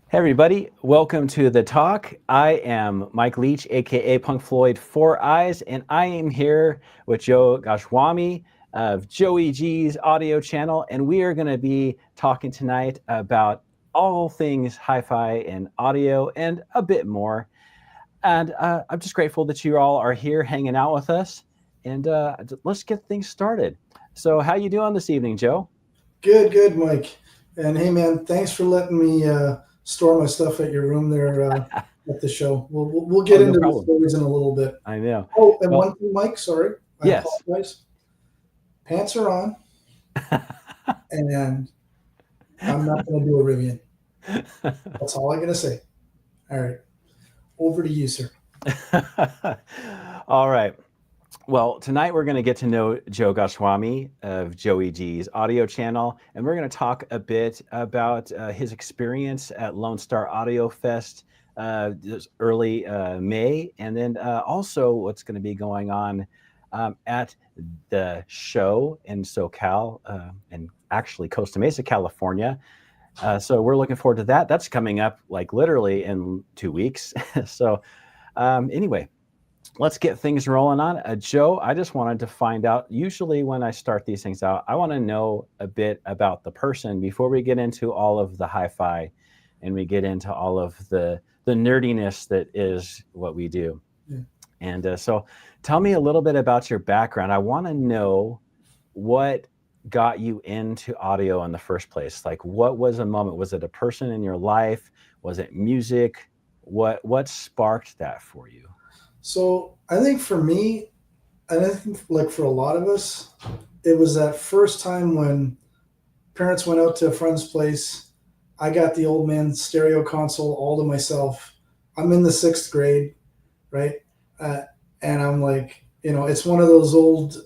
Hey everybody, welcome to the talk. I am Mike Leach, aka Punk Floyd Four Eyes, and I am here with Joe Goswami of Joey G's audio channel, and we are going to be talking tonight about all things hi-fi and audio and a bit more. And I'm just grateful that you all are here hanging out with us, and let's get things started. So, how you doing this evening, Joe? Good, Mike. And hey, man, thanks for letting me store my stuff at your room there at the show. We'll Oh, get no into the problem. stories in a little bit. I know. Oh, and Well, one thing, Mike, sorry, I yes. apologize. Pants are on, and I'm not going to do a Rivian. That's all I'm going to say. All right, over to you, sir. All right. Well, tonight we're going to get to know Joe Goswami of Joey G's audio channel, and we're going to talk a bit about his experience at Lone Star Audiofest this early May, and then also what's going to be going on at the show in SoCal and actually Costa Mesa, California. So we're looking forward to that. That's coming up like literally in 2 weeks. So anyway, let's get things rolling on. Joe, I just wanted to find out, usually when I start these things out, I want to know a bit about the person before we get into all of the hi-fi and we get into all of the nerdiness that is what we do. Yeah. And so tell me a little bit about your background. I want to know what got you into audio in the first place. Like, what was a moment? Was it a person in your life? Was it music? What sparked that for you? So I think for me, and I think like for a lot of us, it was that first time when parents went out to a friend's place. I got the old man stereo console all to myself. I'm in the sixth grade, right? Uh, and I'm like, it's one of those old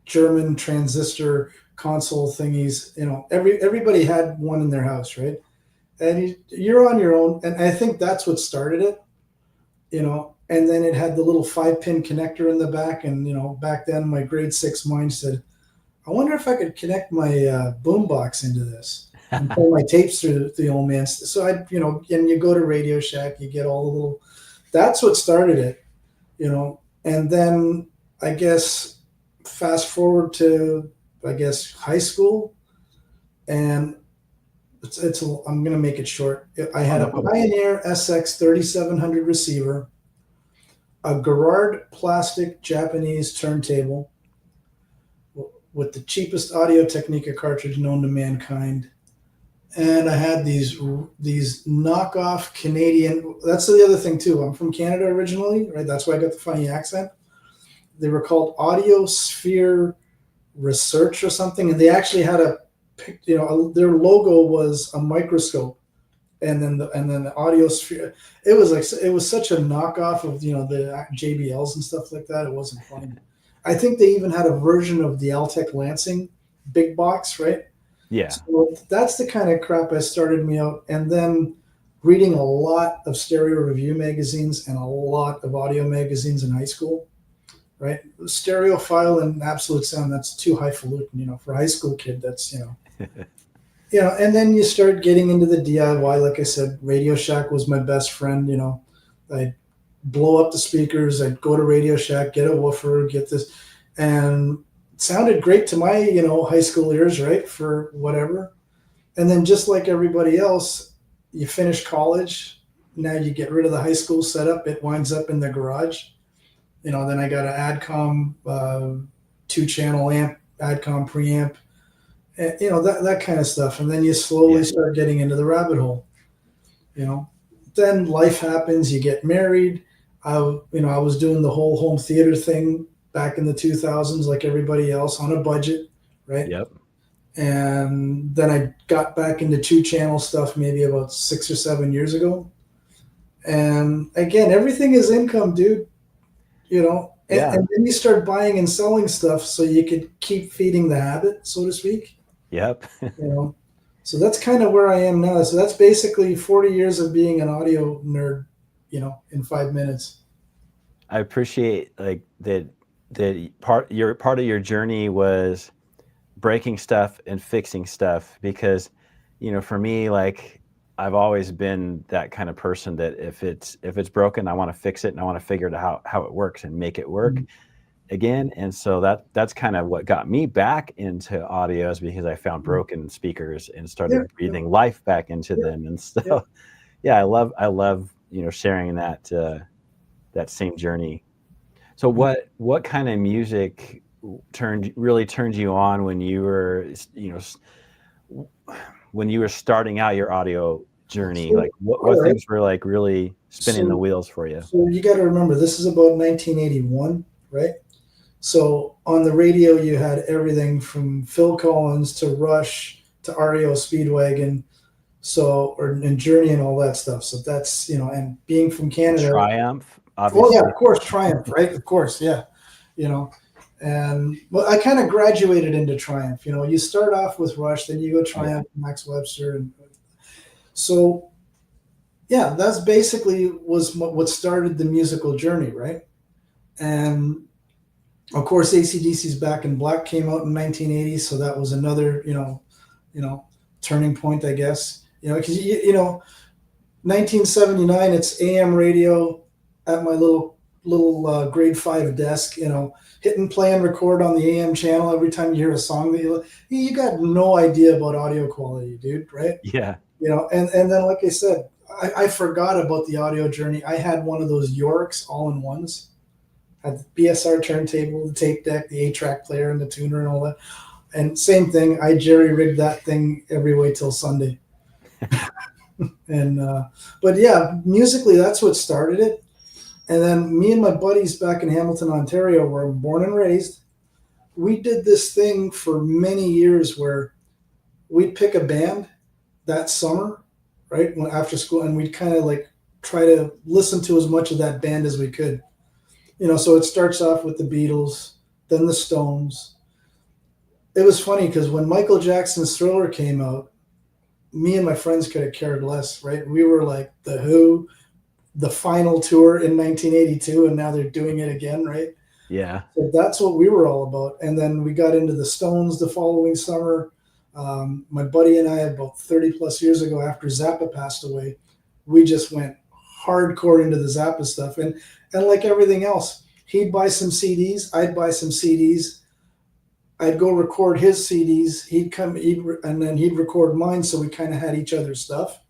German transistor console thingies. Everybody had one in their house, right? And you're on your own, and I think that's what started it. And then it had the little 5-pin connector in the back, and back then my grade six mind said, I wonder if I could connect my boombox into this and play my tapes through the old man. So and you go to Radio Shack, you get all the little. That's what started it, And then I guess fast forward to high school, and I'm gonna make it short. I Oh, had no a problem. Pioneer SX 3700 receiver, a Garrard plastic Japanese turntable with the cheapest Audio Technica cartridge known to mankind. And I had these knockoff Canadian. That's the other thing too. I'm from Canada originally, right? That's why I got the funny accent. They were called Audiosphere Research or something, and they actually had their logo was a microscope, and then the Audiosphere. It was such a knockoff of the JBLs and stuff like that. It wasn't funny. I think they even had a version of the Altec Lansing big box, right? Yeah. So that's the kind of crap that started me out. And then reading a lot of stereo review magazines and a lot of audio magazines in high school, right? Stereophile and absolute sound, that's too highfalutin, for a high school kid, that's, and then you start getting into the DIY. Like I said, Radio Shack was my best friend, I'd blow up the speakers, I'd go to Radio Shack, get a woofer, get this. And it sounded great to my, high school ears, right? For whatever. And then just like everybody else, you finish college. Now you get rid of the high school setup. It winds up in the garage. Then I got an ADCOM 2-channel amp, ADCOM preamp, and, that kind of stuff. And then you slowly Yeah. start getting into the rabbit hole. Then life happens. You get married. I was doing the whole home theater thing back in the 2000s, like everybody else, on a budget, right? Yep. And then I got back into 2-channel stuff maybe about 6 or 7 years ago. And again, everything is income, dude. Yeah. And then you start buying and selling stuff so you could keep feeding the habit, so to speak. Yep. You know, so that's kind of where I am now. So that's basically 40 years of being an audio nerd, in 5 minutes. I appreciate like that part of your journey was breaking stuff and fixing stuff because for me, like I've always been that kind of person that if it's broken, I want to fix it and I want to figure out how it works and make it work again. And so that's kind of what got me back into audio, is because I found broken speakers and Yeah, started breathing life back into yeah, them. And so yeah. yeah, I love sharing that same journey. So what kind of music really turned you on when you were when you were starting out your audio journey? So, Like what all right. things were like really spinning the So, wheels for you? so you got to remember, this is about 1981, right? So on the radio, you had everything from Phil Collins to Rush to REO Speedwagon, and Journey and all that stuff. So that's, and being from Canada. Triumph, Oh yeah, obviously. of course, Triumph, right? Of course, yeah. You know, and well, I kind of graduated into Triumph. You start off with Rush, then you go Yeah. Triumph, Max Webster, and so yeah, that's basically was what started the musical journey, right? And of course, ACDC's Back in Black came out in 1980, so that was another, turning point, I guess. Because 1979, it's AM radio at my little grade 5 desk. Hit and play and record on the AM channel every time you hear a song that you got no idea about audio quality, dude. Right? Yeah. And then like I said, I forgot about the audio journey. I had one of those Yorks all-in-ones. Had the BSR turntable, the tape deck, the 8-track player, and the tuner, and all that. And same thing, I jerry rigged that thing every way till Sunday. And but yeah, musically, that's what started it. And then me and my buddies back in Hamilton, Ontario, where I'm born and raised, we did this thing for many years where we'd pick a band that summer, right, after school, and we'd kind of like try to listen to as much of that band as we could. So it starts off with the Beatles, then the Stones. It was funny because when Michael Jackson's Thriller came out, me and my friends could have cared less, right? We were like the Who, the final tour in 1982, and now they're doing it again, right? Yeah. So that's what we were all about. And then we got into the Stones the following summer. My buddy and I, about 30 plus years ago, after Zappa passed away, we just went hardcore into the Zappa stuff. And like everything else, he'd buy some CDs, I'd buy some CDs. I'd go record his CDs. He'd come, and then he'd record mine. So we kind of had each other's stuff,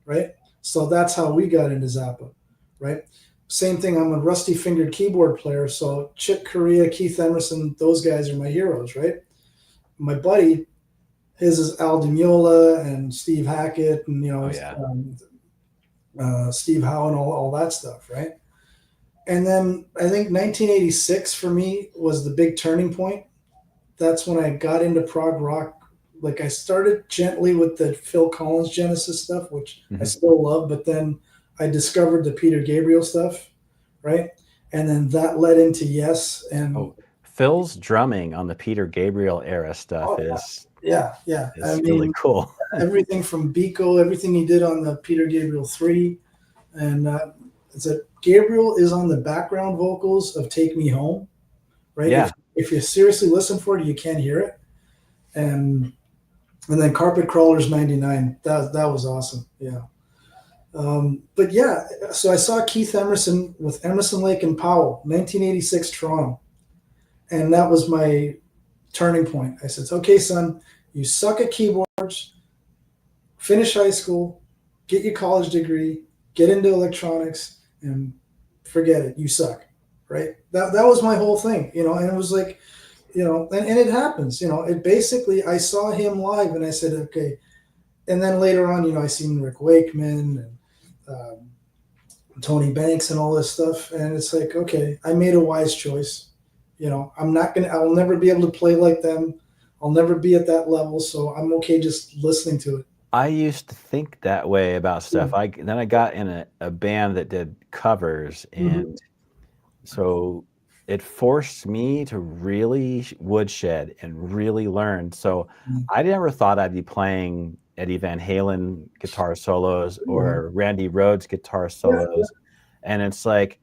right? So that's how we got into Zappa, right? Same thing. I'm a rusty fingered keyboard player. So Chick Corea, Keith Emerson, those guys are my heroes, right? My buddy, his is Al Di Meola and Steve Hackett and, Oh yeah. Steve Howe and all that stuff, right? And then I think 1986 for me was the big turning point. That's when I got into prog rock. Like I started gently with the Phil Collins Genesis stuff, which I still love, but then I discovered the Peter Gabriel stuff, right? And then that led into Yes. And Phil's drumming on the Peter Gabriel era stuff is yeah. I mean, really cool. everything from Biko, everything he did on the Peter Gabriel 3. And it's a Gabriel is on the background vocals of Take Me Home, right? Yeah. If you seriously listen for it, you can't hear it. And then Carpet Crawlers 99. That was awesome. Yeah. But yeah, so I saw Keith Emerson with Emerson, Lake and Powell, 1986 Toronto. And that was my turning point. I said, okay, son, you suck at keyboards, finish high school, get your college degree, get into electronics, and forget it. You suck, right? That was my whole thing, and it was like, and it happens, it basically, I saw him live and I said, okay. And then later on, I seen Rick Wakeman and Tony Banks and all this stuff. And it's like, okay, I made a wise choice. I'll never be able to play like them. I'll never be at that level. So I'm okay just listening to it. I used to think that way about stuff. Then I got in a band that did covers, and so it forced me to really woodshed and really learn. So I never thought I'd be playing Eddie Van Halen guitar solos or Randy Rhoads guitar solos, and it's like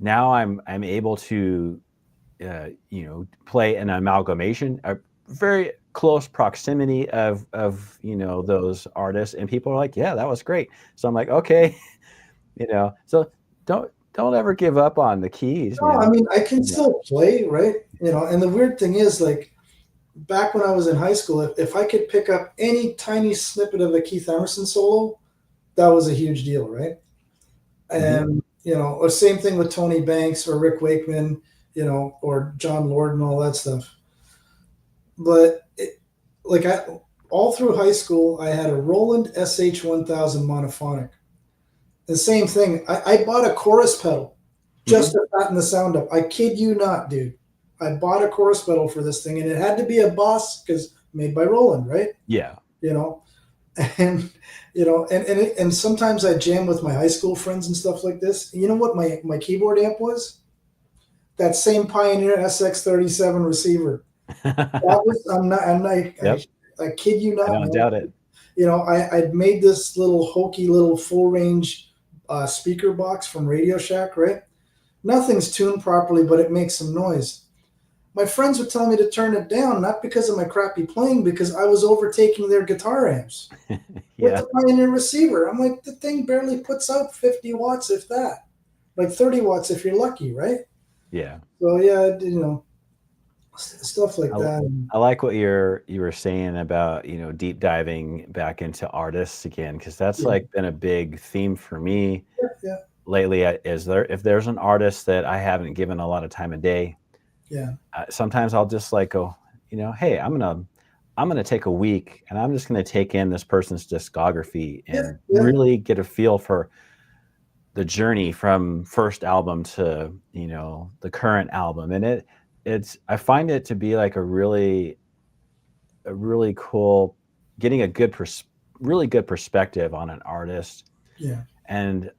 now I'm able to play an amalgamation, a very close proximity of those artists, and people are like, yeah, that was great. So I'm like, okay, so don't ever give up on the keys, No, I man. mean, I can still play, right? And the weird thing is, like, back when I was in high school, if I could pick up any tiny snippet of a Keith Emerson solo, that was a huge deal, right? Hmm. And, or same thing with Tony Banks or Rick Wakeman, or John Lord and all that stuff. But like all through high school, I had a Roland SH-1000 monophonic. The same thing. I bought a chorus pedal just Hmm. to fatten the sound up. I kid you not, dude. I bought a chorus pedal for this thing, and it had to be a Boss because made by Roland, right? Yeah. You know, and and sometimes I jam with my high school friends and stuff like this. You know what my keyboard amp was? That same Pioneer SX37 receiver. That was Yep. I kid you I not, don't man. doubt it. I'd made this little hokey little full range speaker box from Radio Shack, right? Nothing's tuned properly, but it makes some noise. My friends would tell me to turn it down, not because of my crappy playing, because I was overtaking their guitar amps with Yeah. the Pioneer receiver. I'm like, the thing barely puts out 50 watts, if that, like 30 watts if you're lucky, right? Yeah. So yeah, stuff like I, that. I like what you were saying about, deep diving back into artists again, because that's Yeah, like been a big theme for me yeah, lately. If there's an artist that I haven't given a lot of time of day, yeah, sometimes I'll just like go, hey, I'm gonna take a week and I'm just gonna take in this person's discography yeah, and yeah, really get a feel for the journey from first album to the current album. And it's I find it to be like a really cool, getting a really good perspective on an artist. yeah, And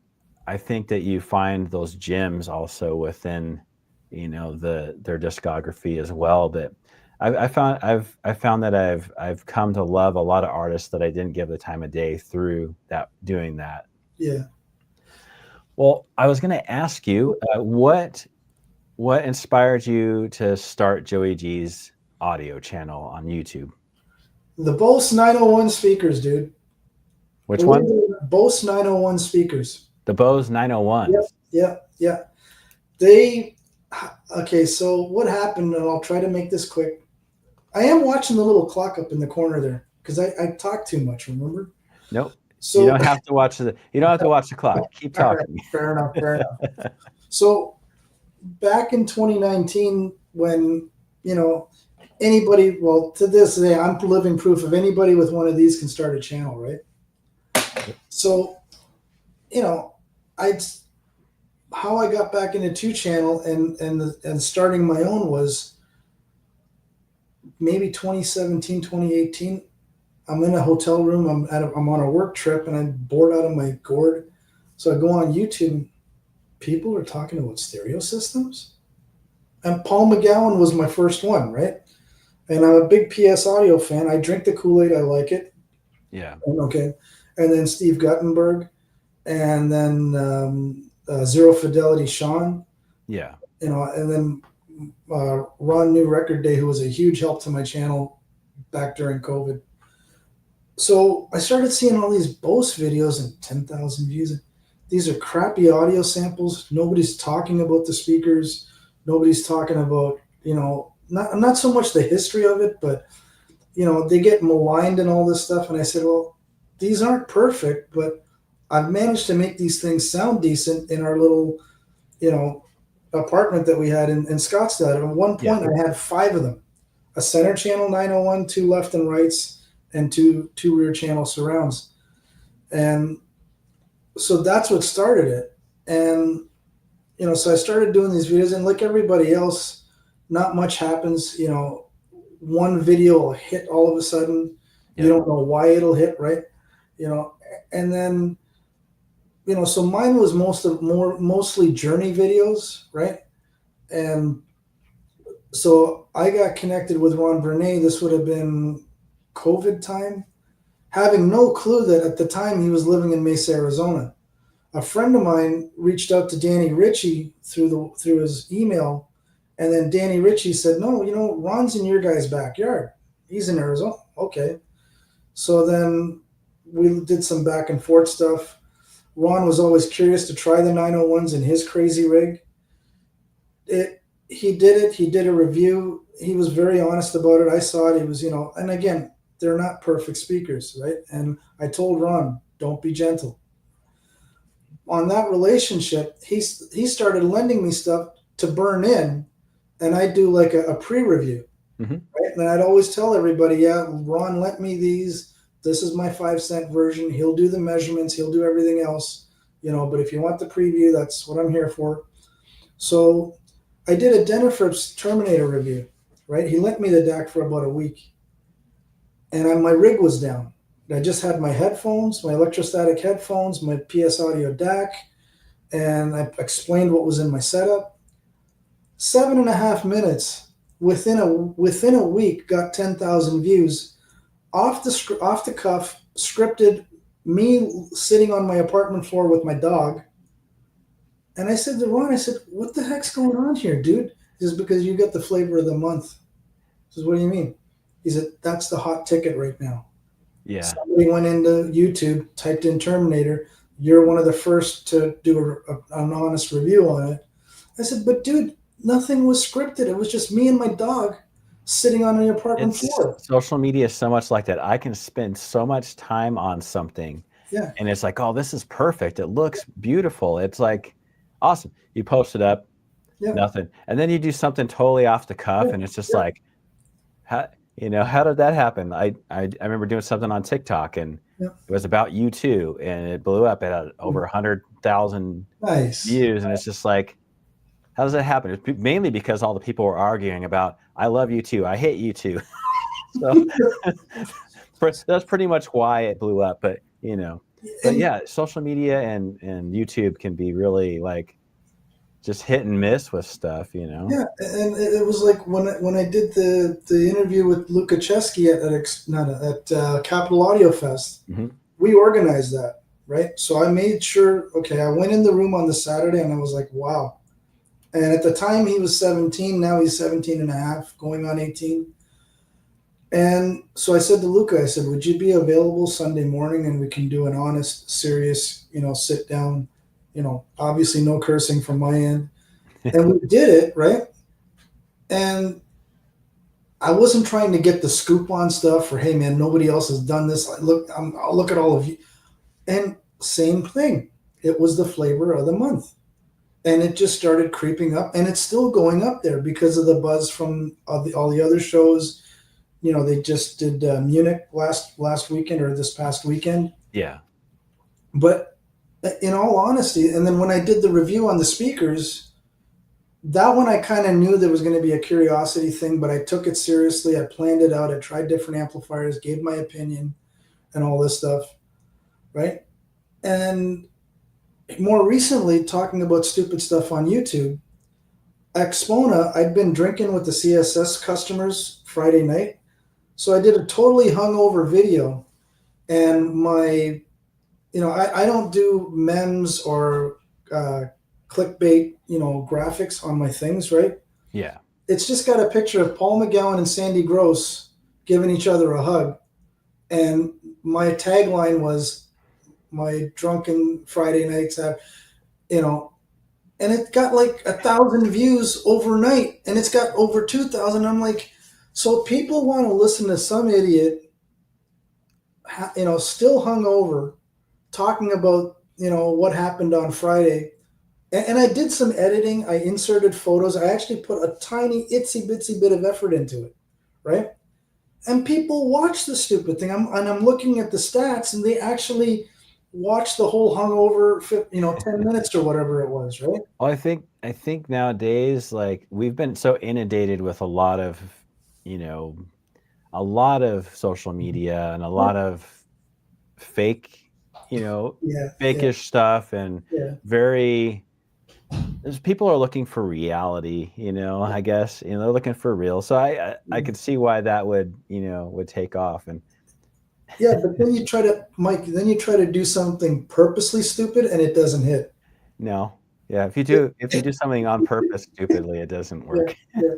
I think that you find those gems also within their discography as well. That I found that I've come to love a lot of artists that I didn't give the time of day through that, doing that. yeah. Well, I was going to ask you, what inspired you to start Joey G's audio channel on YouTube? The Bose 901 speakers, dude. Which one? Bose 901 speakers. The Bose 901s. Yep, yep, yep. They okay. So what happened? And I'll try to make this quick. I am watching the little clock up in the corner there because I talk too much. Remember? Nope. You So don't have to watch the clock. Keep all right, talking. fair enough. Fair enough. So back in 2019, when anybody, well, to this day, I'm living proof of anybody with one of these can start a channel, right? So, I how I got back into two channel and starting my own was maybe 2017, 2018. I'm in a hotel room. I'm on a work trip and I'm bored out of my gourd. So I go on YouTube. People are talking about stereo systems, and Paul McGowan was my first one, right? And I'm a big PS Audio fan. I drink the Kool-Aid. I like it. Yeah. Okay. And then Steve Guttenberg, and then Zero Fidelity Sean, Yeah. and then Ron New Record Day, who was a huge help to my channel back during COVID. So I started seeing all these Bose videos and 10,000 views. These are crappy audio samples. Nobody's talking about the speakers. Nobody's talking about, not so much the history of it, but, they get maligned and all this stuff. And I said, well, these aren't perfect, but I've managed to make these things sound decent in our little, apartment that we had in Scottsdale. At one Yeah. point, I had 5 of them: a center channel 901, 2 left and rights, and two rear channel surrounds. And so that's what started it. And so I started doing these videos, and like everybody else, not much happens. One video will hit all of a sudden. You Yep. don't know why it'll hit, right? And then so mine was mostly journey videos, right? And so I got connected with Ron Bernay. This would have been COVID time, having no clue that at the time he was living in Mesa, Arizona. A friend of mine reached out to Danny Ritchie through his email, and then Danny Ritchie said, "No, Ron's in your guy's backyard." He's in Arizona. Okay. So then we did some back and forth stuff. Ron was always curious to try the 901s in his crazy rig. He did it. He did a review. He was very honest about it. I saw it. He was, and again, they're not perfect speakers, right? And I told Ron, don't be gentle. On that relationship, he started lending me stuff to burn in, and I do like a pre-review, right? And I'd always tell everybody, yeah, Ron lent me these. This is my 5 cent version. He'll do the measurements. He'll do everything else, but if you want the preview, that's what I'm here for. So I did a Dennerford's Terminator review, right? He lent me the DAC for about a week, and my rig was down. I just had my headphones, my electrostatic headphones, my PS Audio DAC, and I explained what was in my setup. 7.5 minutes within a week, got 10,000 views off the cuff, scripted, me sitting on my apartment floor with my dog. And I said to Ron, I said, what the heck's going on here, dude? He says, because you got the flavor of the month. I says, what do you mean? He said, that's the hot ticket right now. Yeah. Somebody went into YouTube, typed in Terminator. You're one of the first to do an honest review on it. I said, but dude, nothing was scripted. It was just me and my dog sitting on the apartment floor. Social media is so much like that. I can spend so much time on something, and it's like, oh, this is perfect. It looks beautiful. It's like, awesome. You post it up, nothing. And then you do something totally off the cuff, and it's just like, how did that happen? I remember doing something on TikTok, and it was about U2, and it blew up. It had over 100,000 views, and it's just like, how does that happen? It's mainly because all the people were arguing about, I love U2, I hate U2. So that's pretty much why it blew up. But yeah, social media and YouTube can be really like just hit and miss with stuff, Yeah, and it was like when I did the interview with Luca Chesky at Capital Audio Fest, we organized that, right? So I made sure, I went in the room on the Saturday and I was like, wow. And at the time he was 17, now he's 17 and a half, going on 18. And so I said to Luca, I said, would you be available Sunday morning and we can do an honest, serious, sit down, obviously no cursing from my end. And we did it, right? And I wasn't trying to get the scoop on stuff or, hey man, nobody else has done this. I'll look at all of you. And same thing. It was the flavor of the month. And it just started creeping up, and it's still going up there because of the buzz from all the other shows. They just did Munich last weekend or this past weekend. Yeah. But in all honesty, and then when I did the review on the speakers, that one I kind of knew there was going to be a curiosity thing, but I took it seriously. I planned it out. I tried different amplifiers, gave my opinion, and all this stuff, right? And more recently, talking about stupid stuff on YouTube, Expona, I'd been drinking with the CSS customers Friday night. So I did a totally hungover video, and I don't do memes or clickbait, graphics on my things, right? Yeah. It's just got a picture of Paul McGowan and Sandy Gross giving each other a hug. And my tagline was, my drunken Friday nights have, and it got like 1,000 views overnight, and it's got over 2,000. I'm like, so people want to listen to some idiot, still hungover, talking about, what happened on Friday. And I did some editing. I inserted photos. I actually put a tiny itsy bitsy bit of effort into it, right? And people watch the stupid thing. I'm looking at the stats, and they actually watch the whole hungover, 10 minutes or whatever it was, right? Well, I think nowadays, like, we've been so inundated with a lot of social media and a lot of fake, fake-ish stuff, and very. People are looking for reality, I guess, they're looking for real. So I could see why that would take off. And yeah, but then you try to do something purposely stupid and it doesn't hit. No. Yeah. If you do something on purpose stupidly, it doesn't work. Yeah.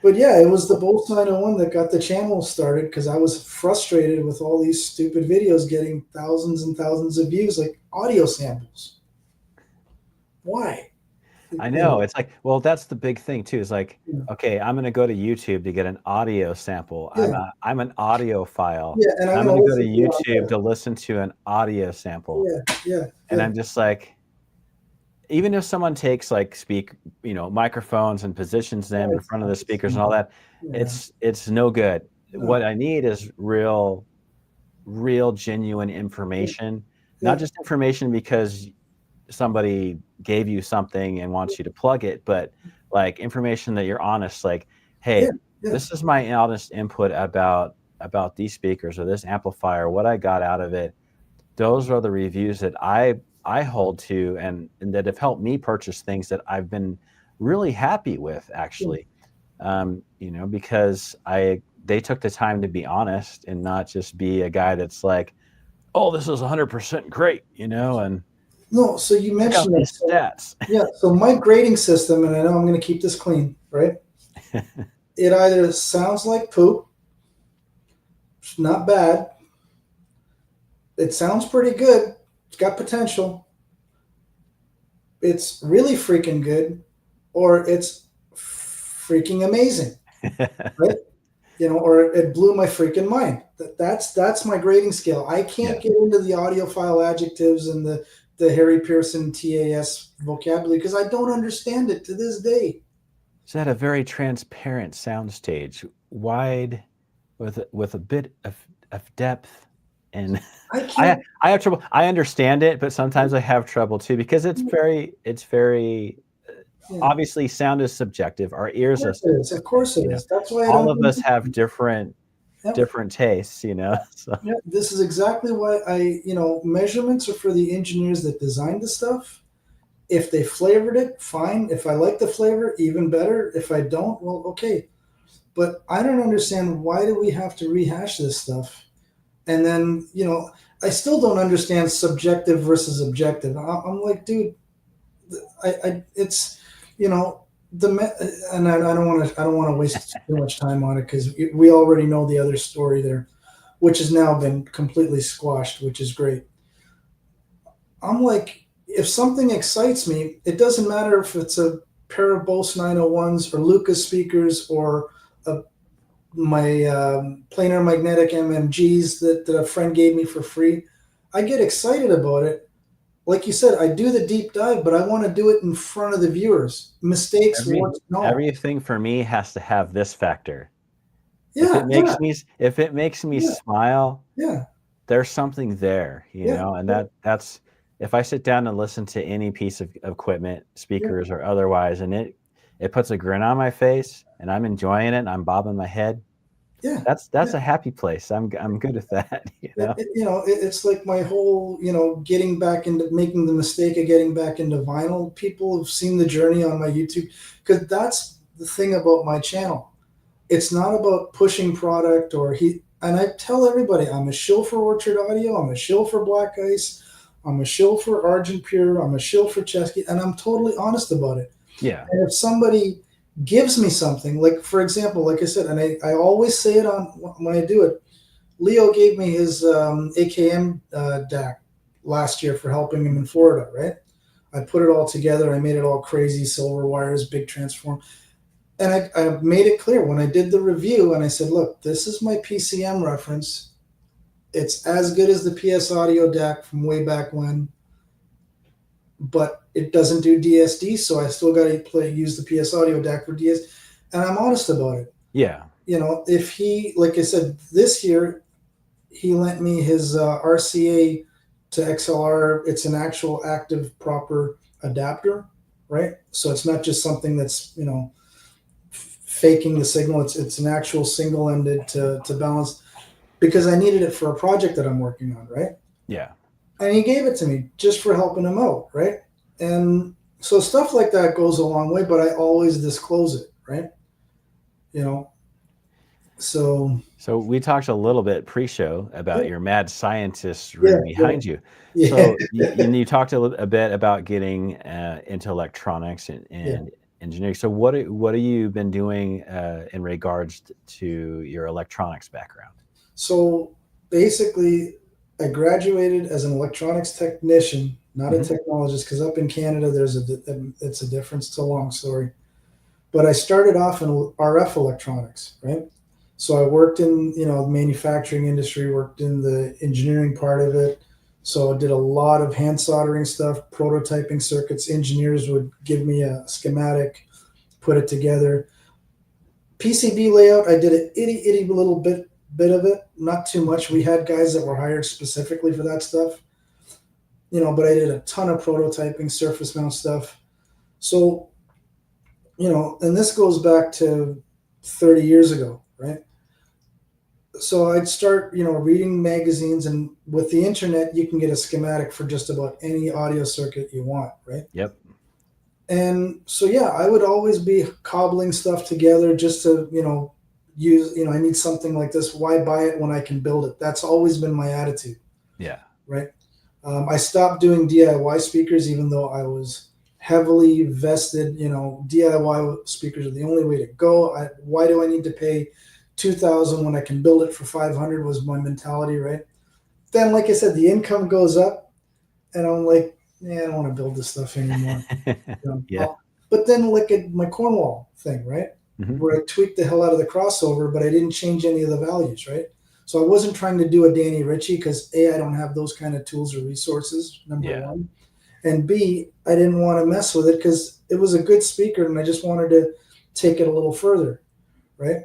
But yeah, it was the Bolt 901 that got the channel started because I was frustrated with all these stupid videos getting thousands and thousands of views, like audio samples. Why? I You know. know, It's like, well, that's the big thing too. Is like, yeah, okay, I'm going to go to YouTube to get an audio sample. yeah, I'm an audiophile. yeah, and I'm I'm gonna going to go to listen to it on YouTube to listen to an audio sample. yeah, yeah, And yeah. I'm just like, even if someone takes like microphones and positions Yeah, them in it's front of not the the speakers and same. all that, Yeah, it's no good. no, What I need is real genuine yeah, information, not yeah, just information because somebody gave you something and wants you to plug it, but like information that you're honest, like, yeah, hey, yeah, this is my honest input about these speakers or this amplifier, what I got out of it. Those are the reviews that I hold to, and that have helped me purchase things that I've been really happy with, yeah. actually. Because they took the time to be honest and not just be a guy that's like, oh, this is 100% great, and No, so you check out mentioned that. these So stats. yeah, so my grading system, and I know I'm going to keep this clean, right? It either sounds like poop, it's not bad. It sounds pretty good. It's got potential. It's really freaking good, or it's freaking amazing, right? Or it blew my freaking mind. That's my grading scale. I can't Yeah. get into the audiophile adjectives and the Harry Pearson TAS vocabulary because I don't understand it to this day. It's at a very transparent soundstage, wide, with a bit of depth, and I I can't. I have trouble. I understand it, but sometimes I have trouble too because it's very Yeah, of obviously sound is subjective. Our ears are course it is. Of subjective. course it is. That's why I All don't. of us have different Yeah, different tastes. So yeah. This is exactly why measurements are for the engineers that designed the stuff. If they flavored it, fine. If I like the flavor, even better. If I don't, well, okay. But I don't understand why do we have to rehash this stuff? And then, I still don't understand subjective versus objective. I'm like, dude, it's, you know, and I don't want to waste too much time on it because we already know the other story there, which has now been completely squashed, which is great. I'm like, if something excites me, it doesn't matter if it's a pair of Bose 901s or Lucas speakers or a my planar magnetic MMGs that a friend gave me for free. I get excited about it. Like you said, I do the deep dive, but I want to do it in front of the viewers. Mistakes, every warts, no. everything for me has to have this factor. If Yeah, it yeah, makes me if it makes me yeah, smile, yeah, there's something there, yeah, and yeah, that's if I sit down and listen to any piece of equipment, yeah, speakers or otherwise, and it puts a grin on my face and I'm enjoying it and I'm bobbing my head, yeah, that's yeah. a happy place. I'm good with that, It's like my whole, getting back into making the mistake of getting back into vinyl. People have seen the journey on my YouTube because that's the thing about my channel. It's not about pushing product and I tell everybody I'm a shill for Orchard Audio, I'm a shill for Black Ice, I'm a shill for Argent Pure, I'm a shill for Chesky, and I'm totally honest about it. Yeah. And if somebody gives me something, like for example, like I said, and I always say it on when I do it, Leo gave me his AKM DAC last year for helping him in Florida, right? I put it all together, I made it all crazy, silver wires, big transform, and I made it clear when I did the review, and I said, look, this is my PCM reference. It's as good as the PS Audio DAC from way back when, but it doesn't do DSD, so I still got to use the PS Audio DAC for DS. And I'm honest about it. Yeah. If he, like I said, this year he lent me his RCA to XLR. It's an actual active proper adapter, right? So it's not just something that's faking the signal. It's an actual single ended to balance because I needed it for a project that I'm working on, right? Yeah. And he gave it to me just for helping him out, right? And so stuff like that goes a long way, but I always disclose it, right? So we talked a little bit pre-show about your mad scientist yeah, rig behind you. yeah, So you talked a bit about getting into electronics and yeah, engineering. So what have you been doing in regards to your electronics background? So basically, I graduated as an electronics technician, not a Hmm. technologist, because up in Canada, it's a difference. It's a long story. But I started off in RF electronics, right? So I worked in, the manufacturing industry, worked in the engineering part of it. So I did a lot of hand soldering stuff, prototyping circuits. Engineers would give me a schematic, put it together. PCB layout, I did an itty little bit of it, not too much. We had guys that were hired specifically for that stuff, but I did a ton of prototyping, surface mount stuff. So, and this goes back to 30 years ago, right? So I'd start, reading magazines, and with the internet, you can get a schematic for just about any audio circuit you want, right? Yep. And so, yeah, I would always be cobbling stuff together just to, use, I need something like this. Why buy it when I can build it? That's always been my attitude, Yeah. right? I stopped doing DIY speakers, even though I was heavily vested, DIY speakers are the only way to go. Why do I need to pay 2,000 when I can build it for 500 was my mentality, right? Then, like I said, the income goes up, and I'm like, I don't want to build this stuff anymore. Yeah. But then look at my Cornwall thing, right? Hmm. Where I tweaked the hell out of the crossover, but I didn't change any of the values, right? So I wasn't trying to do a Danny Ritchie because A, I don't have those kind of tools or resources, number Yeah. one. And B, I didn't want to mess with it because it was a good speaker and I just wanted to take it a little further, right?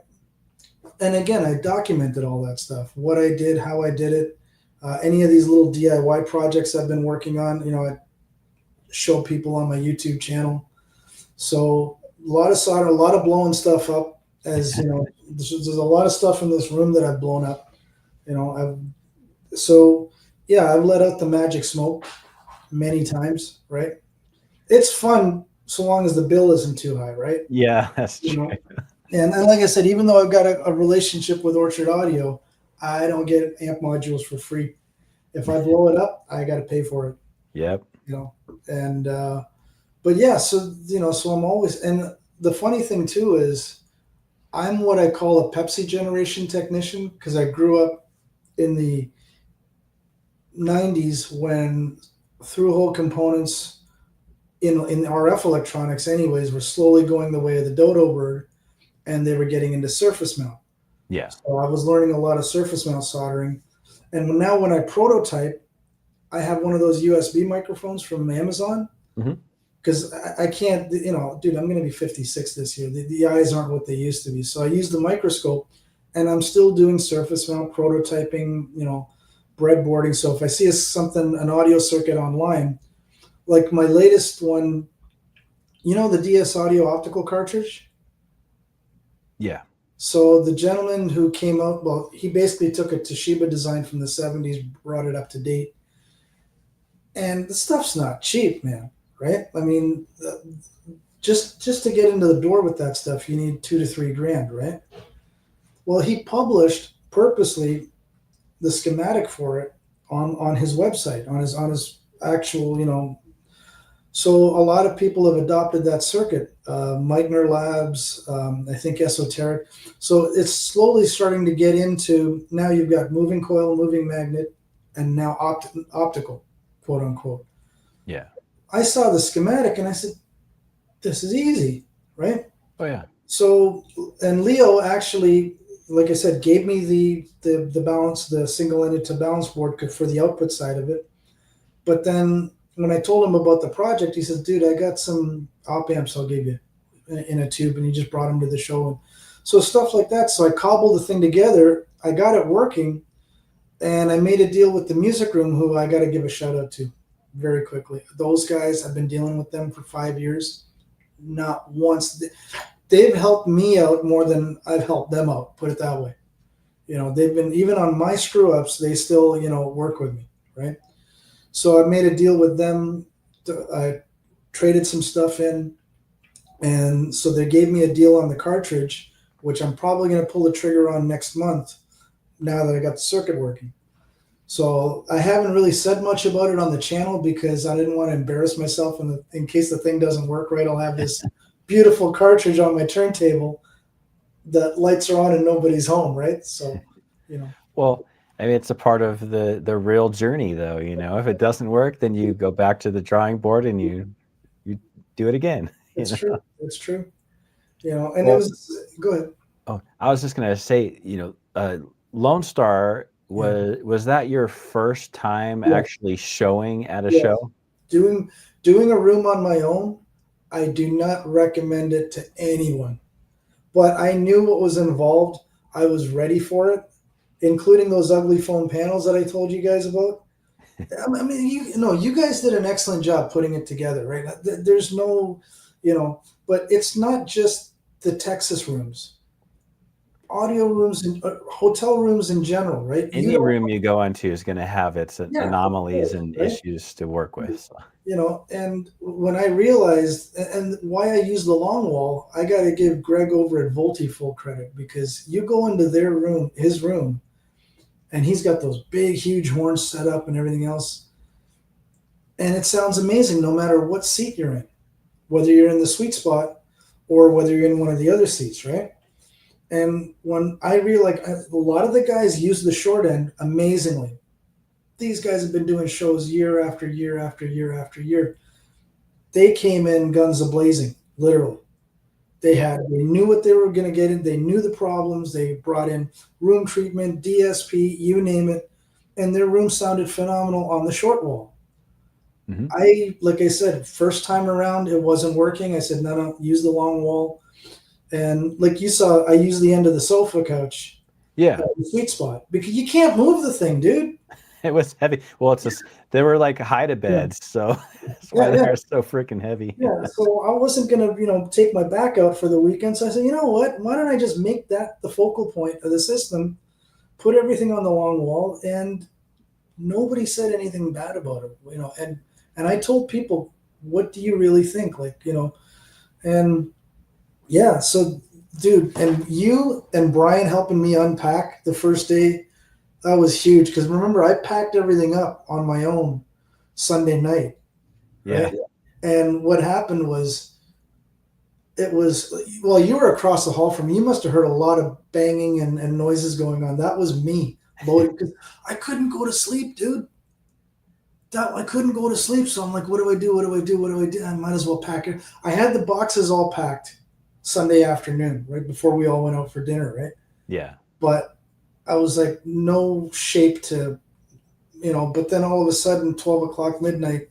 And again, I documented all that stuff, what I did, how I did it. Any of these little DIY projects I've been working on, I show people on my YouTube channel. So a lot of solder, a lot of blowing stuff up. As there's a lot of stuff in this room that I've blown up. I've let out the magic smoke many times, right? It's fun so long as the bill isn't too high, right? Yeah, that's You true. know, and like I said, even though I've got a relationship with Orchard Audio, I don't get amp modules for free. If I blow it up, I got to pay for it. Yep. And but yeah, so I'm always, and the funny thing too is I'm what I call a Pepsi generation technician because I grew up in the 90s when through-hole components in RF electronics anyways were slowly going the way of the dodo bird, and they were getting into surface mount. Yeah. So I was learning a lot of surface mount soldering. And now when I prototype, I have one of those USB microphones from Amazon Hmm. because I can't, dude, I'm going to be 56 this year. The eyes aren't what they used to be. So I use the microscope, and I'm still doing surface mount prototyping, breadboarding. So if I see an audio circuit online, like my latest one, the DS Audio optical cartridge. Yeah. So the gentleman who came out, well, he basically took a Toshiba design from the 70s, brought it up to date. And the stuff's not cheap, man, right? I mean, just to get into the door with that stuff, you need $2 to $3 grand, right? Well, he published purposely the schematic for it on his website, on his actual. So a lot of people have adopted that circuit. Meitner Labs, I think Esoteric. So it's slowly starting to get into, now you've got moving coil, moving magnet, and now optical, quote unquote. Yeah. I saw the schematic and I said, this is easy, right? Oh yeah. So, and Leo actually, like I said, gave me the balance, the single-ended to balance board for the output side of it. But then when I told him about the project, he says, dude, I got some op amps I'll give you in a tube. And he just brought them to the show. And so stuff like that. So I cobbled the thing together. I got it working. And I made a deal with the music room, who I got to give a shout out to very quickly. Those guys, I've been dealing with them for 5 years. Not once. They've helped me out more than I've helped them out, put it that way. They've been, even on my screw ups, they still, work with me, right? So I made a deal with them. I traded some stuff in. And so they gave me a deal on the cartridge, which I'm probably going to pull the trigger on next month now that I got the circuit working. So I haven't really said much about it on the channel because I didn't want to embarrass myself. In case the thing doesn't work right, I'll have this beautiful cartridge on my turntable that lights are on and nobody's home, right? So, you know, Well, I mean, it's a part of the real journey, though. You know, if it doesn't work, then you go back to the drawing board and you do it again. You it's know. true. It's true. You know, and it Well, was, go ahead. oh, I was just gonna say, Lone Star Yeah. was that your first time Yeah. actually showing at a Yes. show? Doing, doing a room on my own, I do not recommend it to anyone. But I knew what was involved. I was ready for it, including those ugly foam panels that I told you guys about. I mean, you know, you guys did an excellent job putting it together, right? There's no, you know, but it's not just the Texas rooms, audio rooms and hotel rooms in general, right? You Any don't, room you go into is gonna have its yeah, of anomalies course, and right? issues to work with. So. You know, and when I realized, and why I use the long wall, I got to give Greg over at Volti full credit, because you go into their room, his room, and he's got those big, huge horns set up and everything else. And it sounds amazing no matter what seat you're in, whether you're in the sweet spot or whether you're in one of the other seats, right? And when I realized a lot of the guys use the short end amazingly. These guys have been doing shows year after year after year after year. They came in guns a blazing, literally. Yeah. They knew what they were going to get in. They knew the problems. They brought in room treatment, DSP, you name it, and their room sounded phenomenal on the short wall. Hmm. Like I said, first time around, it wasn't working. I said, no, no, use the long wall. And like you saw, I used the end of the sofa couch, Yeah. the sweet spot, because you can't move the thing, dude. It was heavy. Well, it's just they were like hide a Yeah, beds, so that's why yeah, yeah. they're so freaking heavy. Yeah, so I wasn't gonna, take my back out for the weekend. So I said, you know what? Why don't I just make that the focal point of the system, put everything on the long wall, and nobody said anything bad about it, and I told people, what do you really think? Like, and yeah, so dude, and you and Brian helping me unpack the first day, that was huge. Because remember, I packed everything up on my own Sunday night, Yeah. right? And what happened was, it was, well, you were across the hall from me. You must have heard a lot of banging and noises going on. That was me loading, because I couldn't go to sleep, dude. I couldn't go to sleep. So I'm like, what do I do? What do I do? What do I do? I might as well pack it. I had the boxes all packed Sunday afternoon, right before we all went out for dinner, right? Yeah. But I was like, no shape to, but then all of a sudden, 12 o'clock midnight,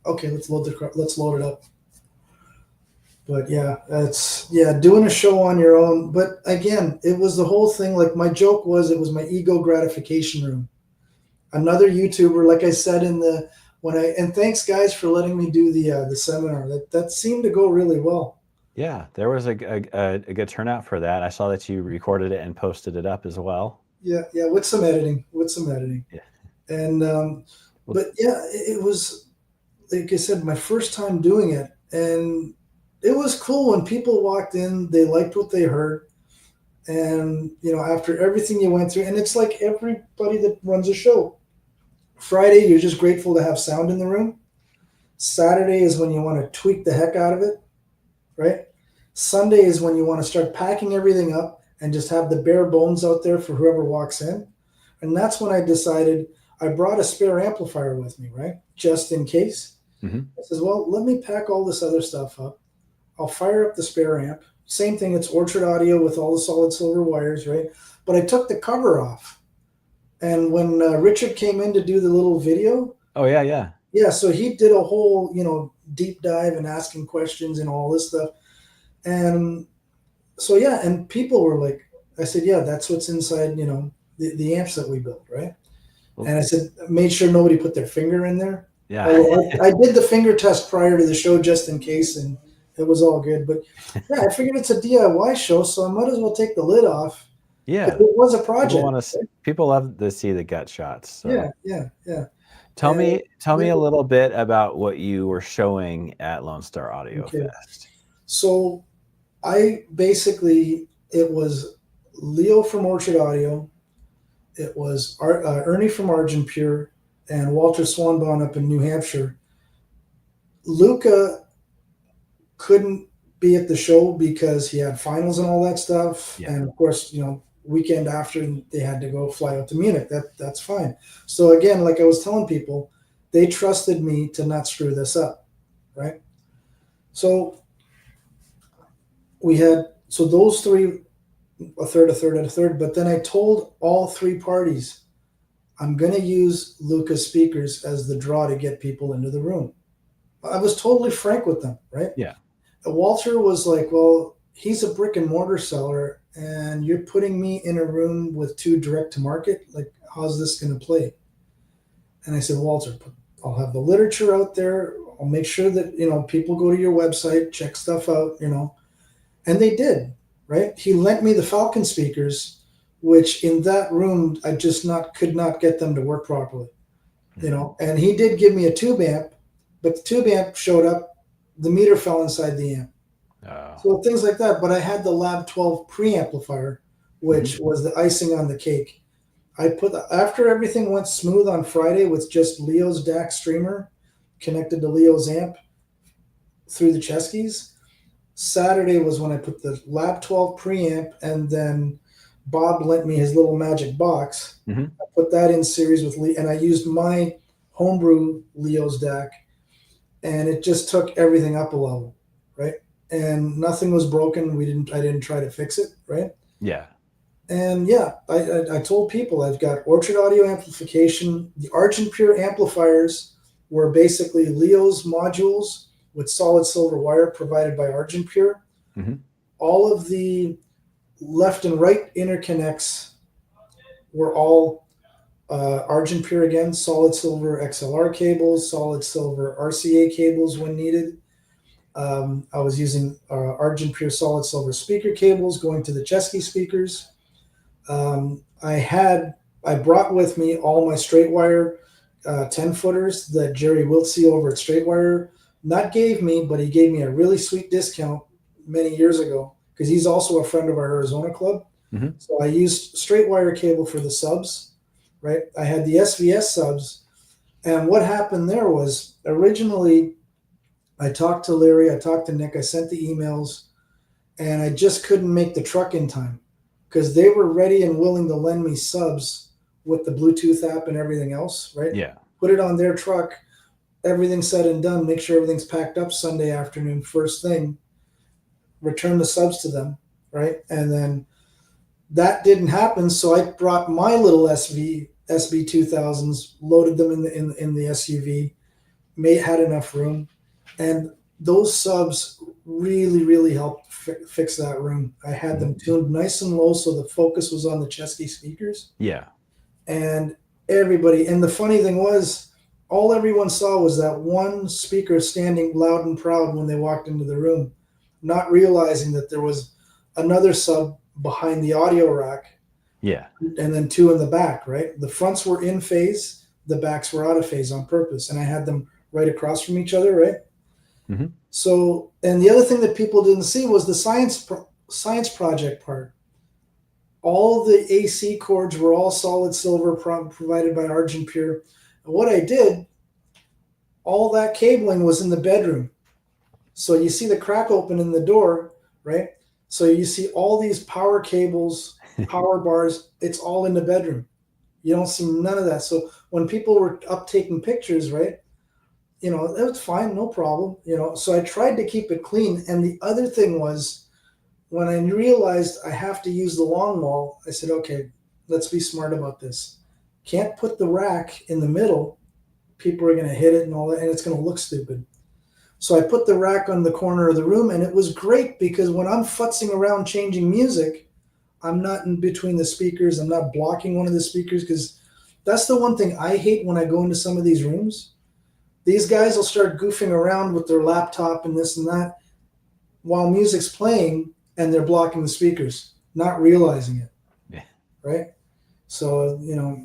okay, let's load it up. But yeah, doing a show on your own. But again, it was the whole thing. Like, my joke was, it was my ego gratification room. Another YouTuber, like I said in the when I and thanks guys for letting me do the seminar. That seemed to go really well. Yeah, there was a good turnout for that. I saw that you recorded it and posted it up as well. Yeah, yeah, with some editing, Yeah. and Well, but yeah, it was, like I said, my first time doing it, and it was cool when people walked in. They liked what they heard, and after everything you went through, and it's like everybody that runs a show. Friday, you're just grateful to have sound in the room. Saturday is when you want to tweak the heck out of it, right? Sunday is when you want to start packing everything up and just have the bare bones out there for whoever walks in. And that's when I decided, I brought a spare amplifier with me, right? Just in case. mhm. I says, well, let me pack all this other stuff up. I'll fire up the spare amp. Same thing, it's Orchard Audio with all the solid silver wires, right? But I took the cover off. And when Richard came in to do the little video, Oh yeah, yeah. yeah, so he did a whole, deep dive and asking questions and all this stuff. And so, yeah, and people were like, I said, yeah, that's what's inside, the amps that we built, right? Well, And I said, made sure nobody put their finger in there. yeah. Although I did the finger test prior to the show just in case, and it was all good. But yeah, I figured it's a DIY show, so I might as well take the lid off. Yeah. It was a People project. want to. People love to see the gut shots. So. Yeah. Tell And me a little bit about what you were showing at Lone Star Audio okay, Fest. so it was Leo from Orchard Audio, it was Ernie from Argent Pure, and Walter Swanbon up in New Hampshire. Luca couldn't be at the show because he had finals and all that stuff. Yeah. And of course, weekend after they had to go fly out to Munich. That's fine. So again, like I was telling people, they trusted me to not screw this up, right? So those three, a third, and a third. But then I told all three parties, I'm going to use Lucas speakers as the draw to get people into the room. I was totally frank with them, right? Yeah. Walter was like, well, he's a brick and mortar seller and you're putting me in a room with 2 direct to market. Like, how's this going to play? And I said, Walter, I'll have the literature out there. I'll make sure that, people go to your website, check stuff out, and they did, right? He lent me the Falcon speakers, which in that room, I just could not get them to work properly, and he did give me a tube amp, but the tube amp showed up, the meter fell inside the amp. Oh. So things like that. But I had the Lab 12 preamplifier, which was the icing on the cake. After everything went smooth on Friday with just Leo's DAC streamer connected to Leo's amp through the T.H.E.s, Saturday was when I put the Lab 12 preamp, and then Bob lent me his little magic box. I put that in series with Leo, and I used my homebrew Leo's DAC, and it just took everything up a level, right? And nothing was broken. I didn't try to fix it, right? Yeah. And yeah, I told people I've got Orchard audio amplification. The Argent Pure amplifiers were basically Leo's modules with solid silver wire provided by Argent Pure. All of the left and right interconnects were all Argent Pure again, solid silver XLR cables, solid silver RCA cables when needed. I was using Argent Pure solid silver speaker cables going to the T.H.E speakers. I brought with me all my straight wire 10 footers that Jerry Wiltsey over at Straight Wire not gave me, but he gave me a really sweet discount many years ago because he's also a friend of our Arizona club. So I used straight wire cable for the subs, right? I had the SVS subs. And what happened there was originally I talked to Larry, I talked to Nick, I sent the emails, and I just couldn't make the truck in time because they were ready and willing to lend me subs with the Bluetooth app and everything else, right? Yeah. Put it on their truck, everything said and done, make sure everything's packed up Sunday afternoon, first thing, return the subs to them, right? And then that didn't happen, so I brought my little SB2000s, loaded them in the SUV, had enough room, and those subs really, really helped fix that room. I had them tuned nice and low so the focus was on the T.H.E speakers. Yeah. And everybody, and the funny thing was, all everyone saw was that one speaker standing loud and proud when they walked into the room, not realizing that there was another sub behind the audio rack. Yeah. And then 2 in the back, right? The fronts were in phase, the backs were out of phase on purpose. And I had them right across from each other, right? So, and the other thing that people didn't see was the science project part. All the AC cords were all solid silver provided by Argent Pure. And what I did, all that cabling was in the bedroom. So you see the crack open in the door, right? So you see all these power cables, power bars, it's all in the bedroom. You don't see none of that. So when people were up taking pictures, right, it was fine, no problem. So I tried to keep it clean. And the other thing was, when I realized I have to use the long wall, I said, okay, let's be smart about this. Can't put the rack in the middle. People are going to hit it and all that, and it's going to look stupid. So I put the rack on the corner of the room, and it was great because when I'm futzing around changing music, I'm not in between the speakers. I'm not blocking one of the speakers, because that's the one thing I hate when I go into some of these rooms. These guys will start goofing around with their laptop and this and that while music's playing, and they're blocking the speakers, not realizing it. Yeah. Right? So, yeah.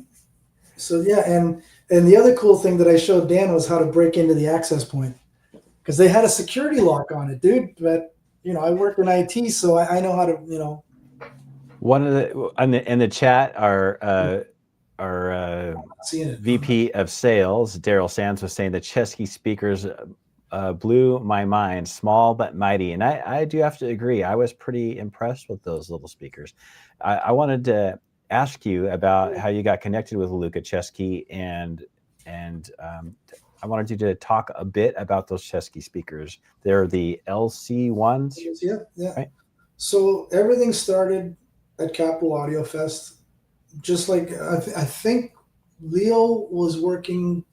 And the other cool thing that I showed Dan was how to break into the access point, because they had a security lock on it, dude. But, I work in IT, so I know how to, One of in the chat, our seeing it. VP of Sales, Daryl Sands, was saying the T.H.E speakers blew my mind. Small but mighty, and I do have to agree. I was pretty impressed with those little speakers. I wanted to ask you about how you got connected with Luca T.H.E, and I wanted you to talk a bit about those T.H.E speakers. They're the LC ones, Yeah, yeah. right? So everything started at Capital Audio Fest. Just like I think Leo was working.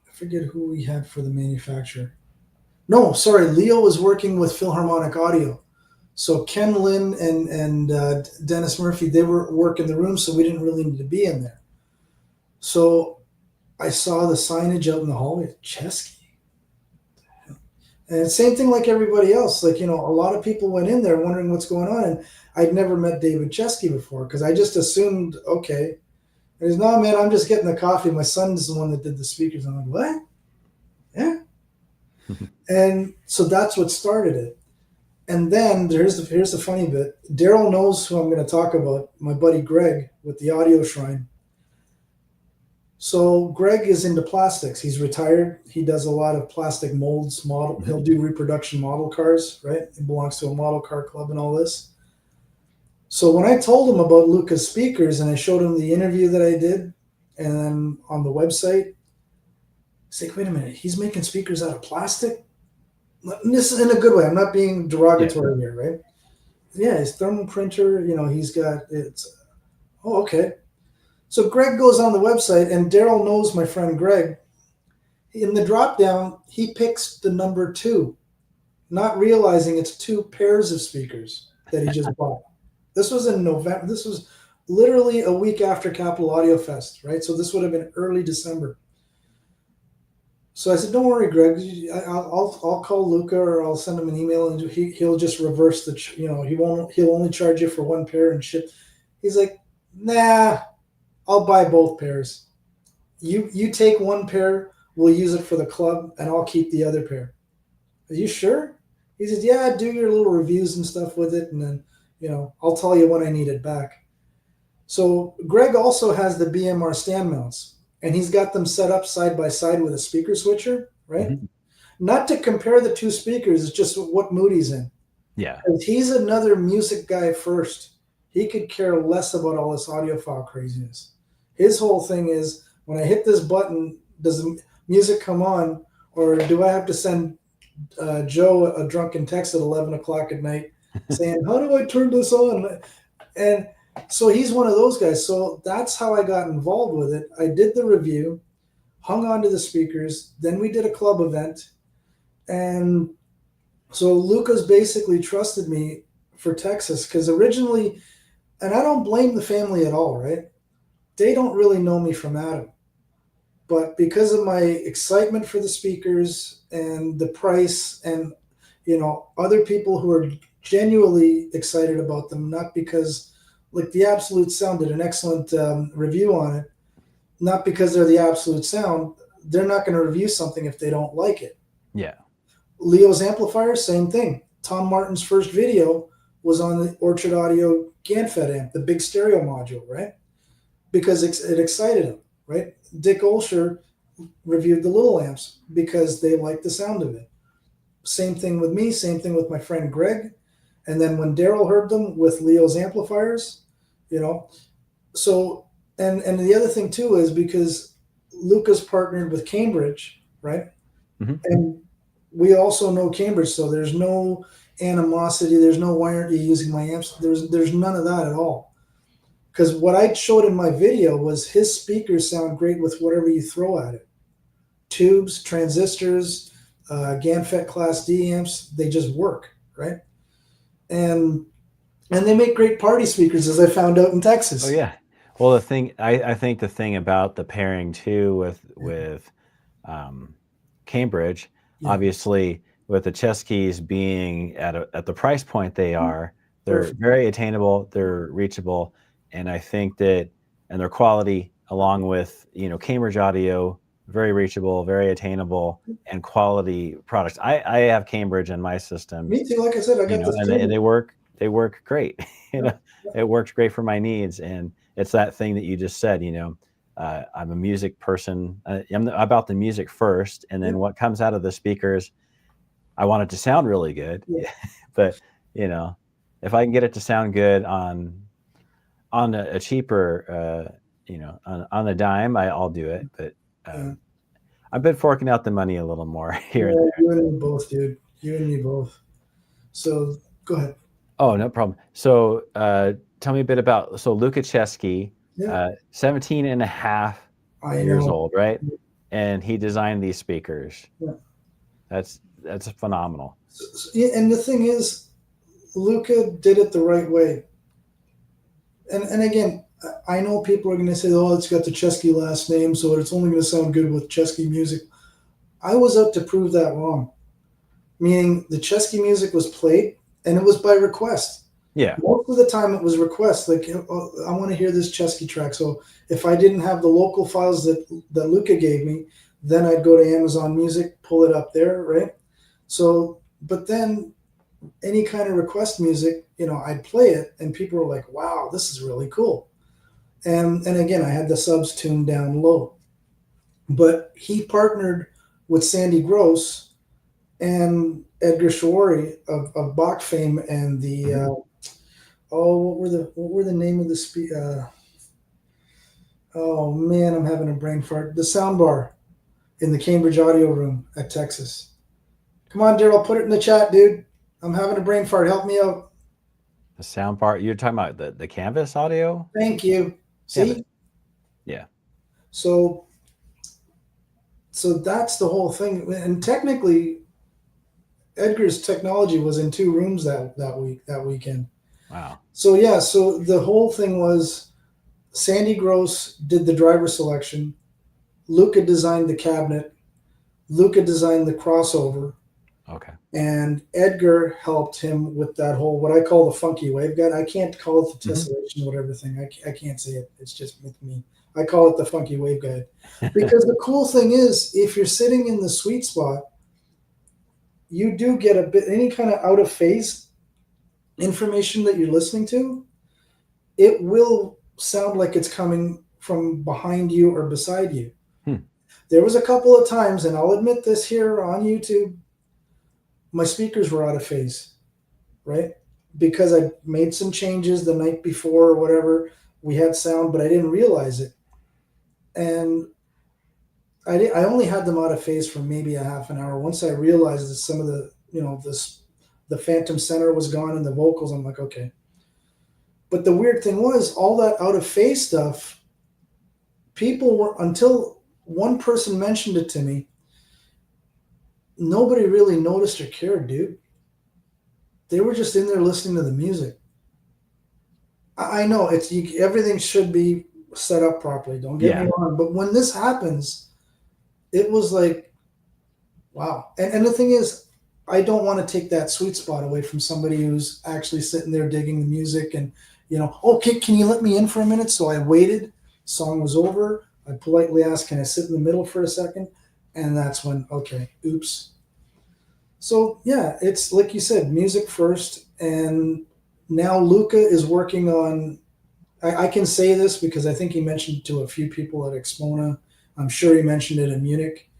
I forget who we had for the manufacturer. No, sorry, Leo was working with Philharmonic Audio. So Ken Lin and Dennis Murphy, they were working the room, so we didn't really need to be in there. So I saw the signage out in the hallway, Chesky. And same thing like everybody else. Like, a lot of people went in there wondering what's going on. And I'd never met David Chesky before because I just assumed, okay. And he's, no, man, I'm just getting the coffee. My son's the one that did the speakers. I'm like, what? Yeah. And so that's what started it. And then here's the funny bit. Daryl knows who I'm going to talk about, my buddy Greg with the Audio Shrine. So Greg is into plastics. He's retired. He does a lot of plastic molds, model. He'll do reproduction model cars, right? He belongs to a model car club and all this. So when I told him about Luca's speakers and I showed him the interview that I did and then on the website, he's like, wait a minute, he's making speakers out of plastic? This is in a good way. I'm not being derogatory here, right? Yeah, his thermal printer, he's got it's. Oh, okay. So Greg goes on the website, and Daryl knows my friend Greg. In the drop down, he picks the number 2, not realizing it's 2 pairs of speakers that he just bought. This was in November. This was literally a week after Capital Audio Fest, right? So this would have been early December. So I said, "Don't worry, Greg. I'll call Luca or I'll send him an email, and he'll just reverse the. He'll only charge you for 1 pair and ship." He's like, "Nah, I'll buy both pairs. You take 1 pair, we'll use it for the club, and I'll keep the other pair." Are you sure? He says, "Yeah, do your little reviews and stuff with it, and then I'll tell you when I need it back." So Greg also has the BMR stand mounts. And he's got them set up side by side with a speaker switcher, right? Mm-hmm. Not to compare the 2 speakers, it's just what mood he's in. Yeah. He's another music guy first. He could care less about all this audiophile craziness. His whole thing is, when I hit this button, does the music come on, or do I have to send Joe a drunken text at 11 o'clock at night saying, how do I turn this on? And so he's one of those guys. So that's how I got involved with it. I did the review, hung on to the speakers. Then we did a club event. And so Lucas basically trusted me for Texas because originally, and I don't blame the family at all, right? They don't really know me from Adam. But because of my excitement for the speakers and the price and, other people who are genuinely excited about them, not because... Like the Absolute Sound did an excellent review on it. Not because they're the Absolute Sound. They're not going to review something if they don't like it. Yeah. Leo's amplifier, same thing. Tom Martin's first video was on the Orchard Audio GANFED amp, the big stereo module, right? Because it excited him, right? Dick Olsher reviewed the little amps because they liked the sound of it. Same thing with me, same thing with my friend Greg. And then when Daryl heard them with Leo's amplifiers, so, and the other thing too is because Lucas partnered with Cambridge, right? Mm-hmm. And we also know Cambridge, so there's no animosity. There's no, why aren't you using my amps? There's none of that at all. Because what I showed in my video was his speakers sound great with whatever you throw at it. Tubes, transistors, GANFET Class D amps, they just work, right? And they make great party speakers, as I found out in Texas. Oh yeah. Well, I think the thing about the pairing too with Cambridge, obviously with the T.H.E being at the price point they are, they're very attainable, they're reachable, and I think that and their quality, along with Cambridge Audio, very reachable, very attainable, and quality products. I have Cambridge in my system. Me too. Like I said, I got this too. And they work great. It works great for my needs, and it's that thing that you just said. I'm a music person. I'm about the music first, and then what comes out of the speakers, I want it to sound really good. Yeah. But if I can get it to sound good on a cheaper, on a dime, I'll do it. But Yeah. I've been forking out the money a little more here and Yeah, there. you and me both, dude. You and me both. So go ahead. Oh, no problem. So tell me a bit about, so Luka Chesky, Yeah. 17 and a half I years know. old, right? And he designed these speakers. Yeah. That's phenomenal. Yeah, and the thing is, Luca did it the right way. And again, I know people are going to say, "Oh, it's got the Chesky last name, so it's only going to sound good with Chesky music." I was out to prove that wrong. Meaning, the Chesky music was played, and it was by request. Yeah. Most of the time, it was request. Like, oh, I want to hear this Chesky track. So if I didn't have the local files that Luca gave me, then I'd go to Amazon Music, pull it up there, right? So, but then any kind of request music, I'd play it, and people were like, "Wow, this is really cool." And again, I had the subs tuned down low, but he partnered with Sandy Gross and Edgar Shawari of Bach fame, and the what were the name of the oh man, I'm having a brain fart. The soundbar in the Cambridge Audio Room at Texas. Come on, Daryl, put it in the chat, dude. I'm having a brain fart. Help me out. The sound part, you're talking about the Canvas audio? Thank you. See? Canvas. Yeah. So that's the whole thing. And technically, Edgar's technology was in 2 rooms that weekend. Wow. So yeah, so the whole thing was Sandy Gross did the driver selection, Luca designed the cabinet, Luca designed the crossover. Okay. And Edgar helped him with that whole, what I call the funky waveguide. I can't call it the tessellation, whatever thing. I can't say it. It's just with me. I call it the funky waveguide. Because the cool thing is, if you're sitting in the sweet spot, you do get a bit, any kind of out of phase information that you're listening to, it will sound like it's coming from behind you or beside you. There was a couple of times, and I'll admit this here on YouTube, my speakers were out of phase, right? Because I made some changes the night before or whatever. We had sound, but I didn't realize it. And I only had them out of phase for maybe a half an hour. Once I realized that some of the, the phantom center was gone and the vocals, I'm like, okay. But the weird thing was, all that out of phase stuff, people were, until one person mentioned it to me, nobody really noticed or cared, dude. They were just in there listening to the music. I know everything should be set up properly. Don't get me wrong. But when this happens, it was like, wow. And the thing is, I don't want to take that sweet spot away from somebody who's actually sitting there digging the music and, okay, can you let me in for a minute? So I waited. Song was over. I politely asked, can I sit in the middle for a second? And that's when, okay, oops. So yeah, it's like you said, music first. And now Luca is working on, I can say this because I think he mentioned to a few people at Expona. I'm sure he mentioned it in Munich.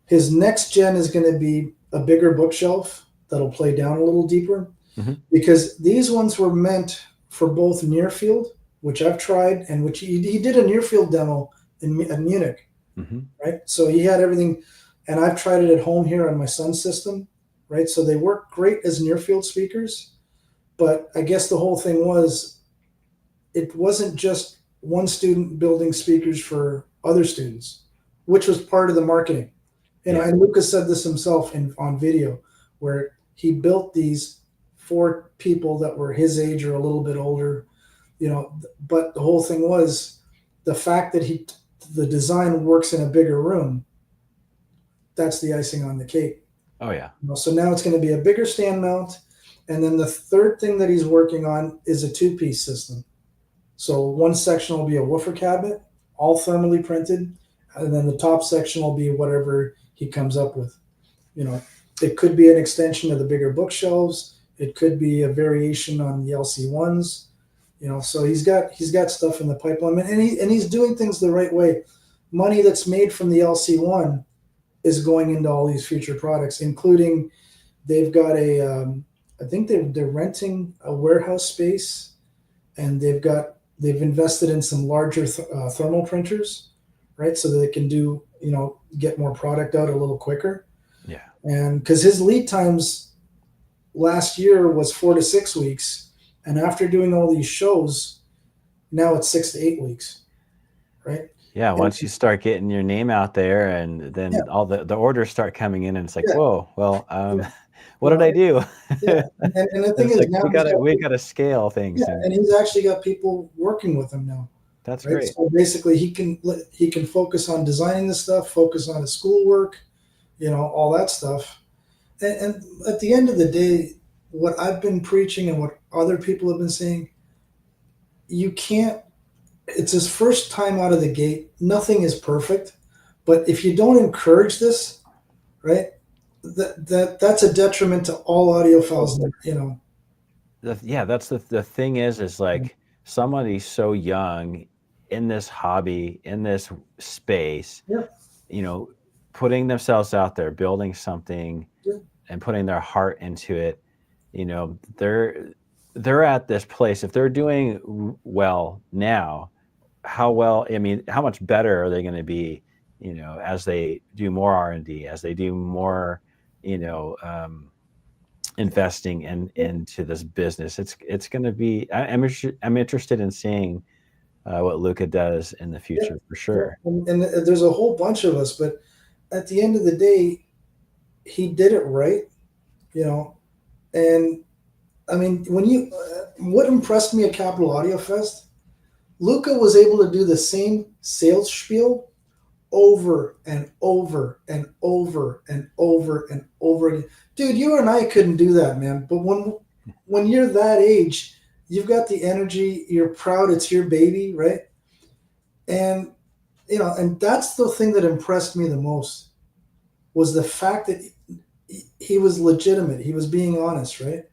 His next gen is going to be a bigger bookshelf that'll play down a little deeper, because these ones were meant for both near field, which I've tried, and which he did a near field demo in Munich, right? So he had everything, and I've tried it at home here on my son's system, right? So they work great as near field speakers, but I guess the whole thing was, it wasn't just one student building speakers for other students, which was part of the marketing. And Lucas said this himself on video, where he built these for people that were his age or a little bit older, but the whole thing was the fact that the design works in a bigger room. That's the icing on the cake. Oh yeah. So now it's going to be a bigger stand mount. And then the third thing that he's working on is a 2-piece system. So one section will be a woofer cabinet, all thermally printed, and then the top section will be whatever he comes up with. It could be an extension of the bigger bookshelves. It could be a variation on the LC1s. So he's got stuff in the pipeline, and he's doing things the right way. Money that's made from the LC1 is going into all these future products, including they've got I think they're renting a warehouse space, and they've invested in some larger thermal printers, right? So that they can do, get more product out a little quicker. Yeah. And because his lead times last year was 4 to 6 weeks, and after doing all these shows, now it's 6 to 8 weeks, right? Yeah, And once you start getting your name out there, and yeah, then all the orders start coming in, and it's like, yeah, whoa, well, yeah. what did I do? Yeah, and the thing It's is like now we gotta scale things, yeah, and and he's actually got people working with him now, that's right? great. So basically, he can focus on designing the stuff, focus on his schoolwork, all that stuff. And at the end of the day, what I've been preaching and what other people have been saying, you can't. It's his first time out of the gate. Nothing is perfect, but if you don't encourage this, right, that's a detriment to all audiophiles. Yeah, that's the thing is like somebody so young in this hobby, in this space, Yeah, putting themselves out there, building something, yeah, and putting their heart into it. They're at this place. If they're doing well now, how much better are they going to be, as they do more R&D, as they do more, you know, um, investing yeah, into this business. It's going to be. I'm interested in seeing what Luca does in the yeah, future for yeah. sure. And there's a whole bunch of us, but at the end of the day, he did it right, you know. And I mean, what impressed me at Capital Audio Fest, Luca was able to do the same sales spiel over and over and over and over and over again. Dude, you and I couldn't do that, man. But when you're that age, you've got the energy, you're proud, it's your baby, right? And and that's the thing that impressed me the most was the fact that he was legitimate. He was being honest, right?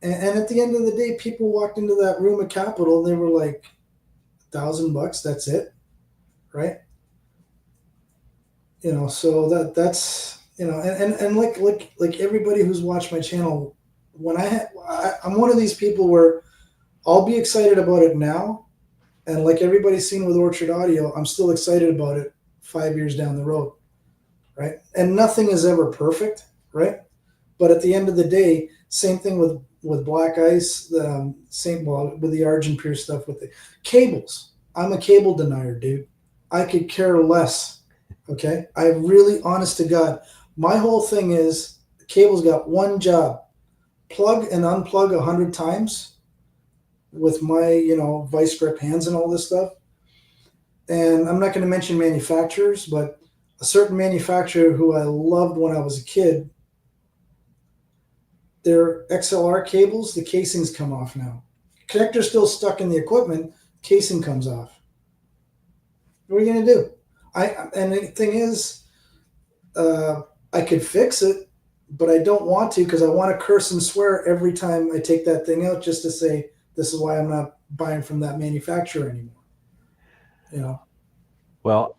And at the end of the day, people walked into that room at Capitol and they were like, $1,000, that's it, right? So that's and like everybody who's watched my channel, when I'm one of these people where I'll be excited about it now, and like everybody's seen with Orchard Audio, I'm still excited about it 5 years down the road, right? And nothing is ever perfect, right? But at the end of the day, same thing with Black Ice, same with the Argent Pure stuff with the cables. I'm a cable denier, dude. I could care less. Okay, I really, honest to God, my whole thing is the cable's got one job: plug and unplug 100 times with my vice grip hands and all this stuff. And I'm not going to mention manufacturers, but a certain manufacturer who I loved when I was a kid, their XLR cables, the casings come off now. Connector's still stuck in the equipment, casing comes off. What are you going to do? And the thing is, I could fix it, but I don't want to because I want to curse and swear every time I take that thing out just to say this is why I'm not buying from that manufacturer anymore. Well,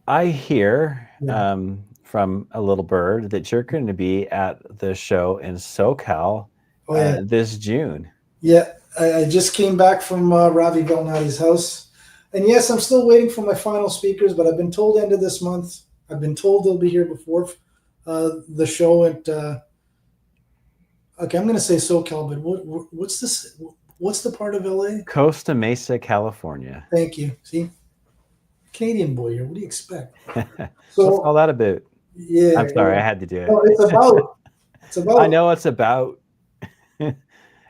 I hear Yeah. from a little bird that you're going to be at the show in SoCal Oh yeah. this June. Yeah. I just came back from Ravi Velnati's house. And yes, I'm still waiting for my final speakers, but I've been told end of this month. I've been told they'll be here before the show at. Okay, I'm going to say SoCal, but what's this? What's the part of LA? Costa Mesa, California. Thank you. See, Canadian boy here. What do you expect? So what's all that about? Yeah. I'm sorry, I had to do it. No, it's about. It's about. I know it's about.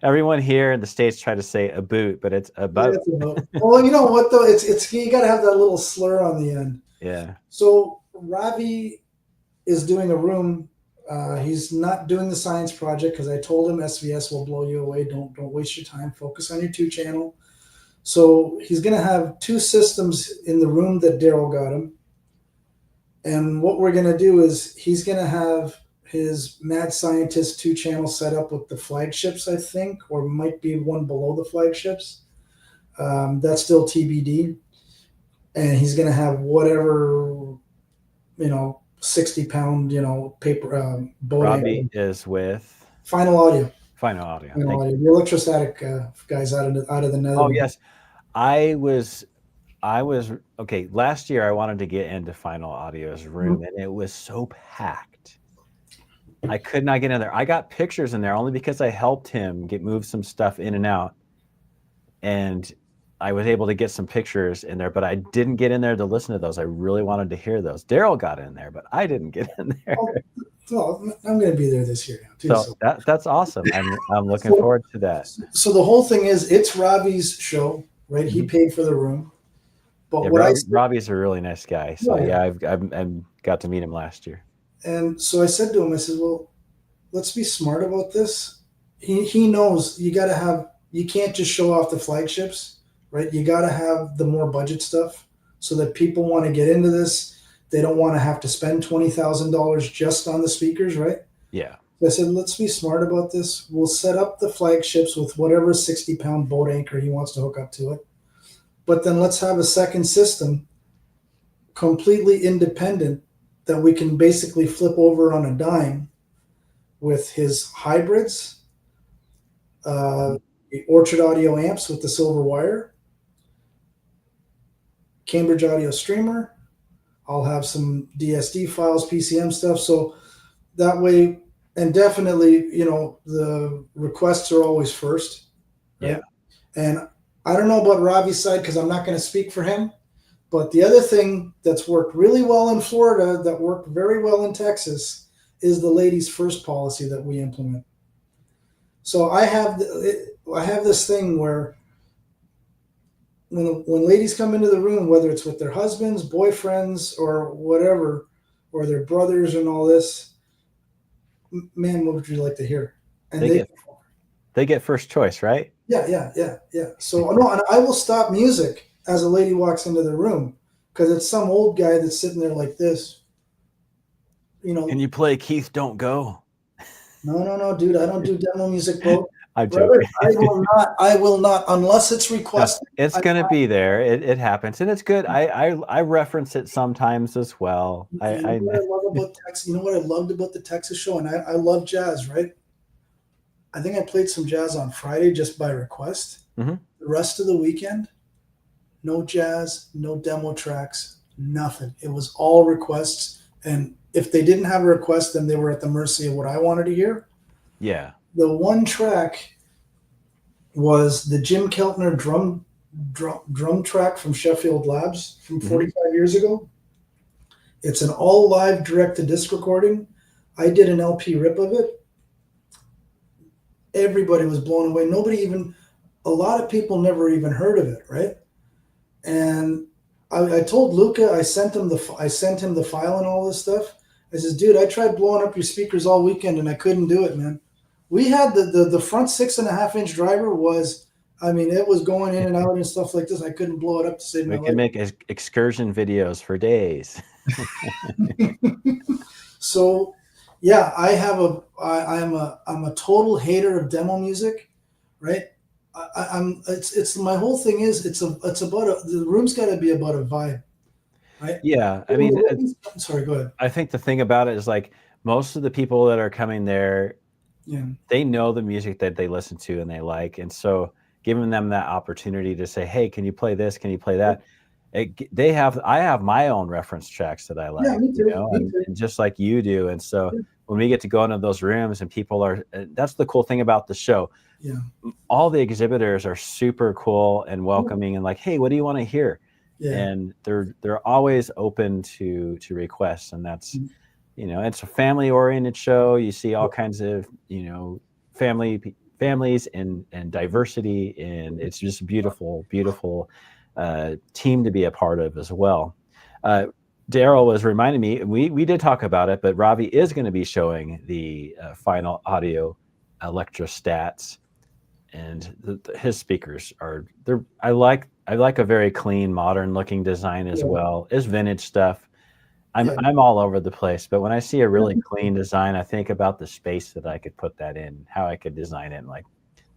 Everyone here in the States try to say a boot, but it's about. Yeah, it's about. Well, you know what though? It's you got to have that little slur on the end. Yeah. So Ravi is doing a room. He's not doing the science project because I told him SVS will blow you away. Don't waste your time. Focus on your 2 channel. So he's going to have 2 systems in the room that Daryl got him. And what we're going to do is he's going to have his Mad Scientist 2 channel set up with the flagships, I think, or might be one below the flagships. That's still TBD. And he's going to have whatever, 60-pound, paper boat Robbie anchor. is with Final Audio. Final Audio. Final Audio. The electrostatic guys out of the Netherlands. Oh yes, I was okay. Last year I wanted to get into Final Audio's room, and it was so packed. I could not get in there. I got pictures in there only because I helped him move some stuff in and out, and I was able to get some pictures in there. But I didn't get in there to listen to those. I really wanted to hear those. Daryl got in there, but I didn't get in there. Well, I'm going to be there this year now too. So that's awesome. I'm looking forward to that. So the whole thing is, it's Robbie's show, right? He paid for the room. But yeah, Robbie's a really nice guy. So yeah, I've got to meet him last year. And so I said to him, I said, well, let's be smart about this. He knows you can't just show off the flagships, right? You got to have the more budget stuff so that people want to get into this. They don't want to have to spend $20,000 just on the speakers, right? Yeah. So I said, let's be smart about this. We'll set up the flagships with whatever 60-pound boat anchor he wants to hook up to it. But then let's have a second system completely independent that we can basically flip over on a dime with his hybrids, the Orchard Audio amps with the silver wire, Cambridge Audio streamer. I'll have some DSD files, PCM stuff. So that way, and definitely, the requests are always first. Right? Yeah. And I don't know about Robbie's side because I'm not going to speak for him. But the other thing that's worked really well in Florida, that worked very well in Texas, is the ladies first policy that we implement. So I have this thing where when ladies come into the room, whether it's with their husbands, boyfriends, or whatever, or their brothers and all this, man, what would you like to hear? And they get first choice, right? Yeah. So no, and I will stop music as a lady walks into the room because it's some old guy that's sitting there like this. Can you play Keith Don't Go? No, dude, I don't do demo music, bro. I'm joking. I will not, unless it's requested. No, it's going to be there. It happens, and it's good. I reference it sometimes as well. What I love about Texas, what I loved about the Texas show, and I love jazz, right? I think I played some jazz on Friday just by request. Mm-hmm. The rest of the weekend, no jazz, no demo tracks, nothing. It was all requests, and if they didn't have a request, then they were at the mercy of what I wanted to hear. Yeah. The one track was the Jim Keltner drum track from Sheffield Labs from 45 years ago. It's an all live direct to disc recording. I did an LP rip of it. Everybody was blown away. A lot of people never even heard of it, right? And I told Luca, I sent him the file and all this stuff. I says, dude, I tried blowing up your speakers all weekend and I couldn't do it, man. We had the front 6.5-inch driver was, it was going in and out and stuff like this. I couldn't blow it up to save my life. We can make excursion videos for days. So, yeah, I'm a total hater of demo music, right? It's my whole thing is it's about the room's got to be about a vibe, right? Yeah, sorry, go ahead. I think the thing about it is like most of the people that are coming there, they know the music that they listen to and they like, and so giving them that opportunity to say, hey, can you play this? Can you play that? I have my own reference tracks that I like, me too. And just like you do. And so when we get to go into those rooms and people that's the cool thing about the show. Yeah. All the exhibitors are super cool and welcoming and like, hey, what do you want to hear? Yeah. And they're always open to requests. And that's, it's a family oriented show. You see all kinds of, families and diversity, and it's just a beautiful team to be a part of as well. Daryl was reminding me, we did talk about it, but Robbie is going to be showing the Final Audio electrostats, and his speakers I like a very clean, modern looking design as well. It's vintage stuff. I'm all over the place, but when I see a really clean design, I think about the space that I could put that in, how I could design it, and like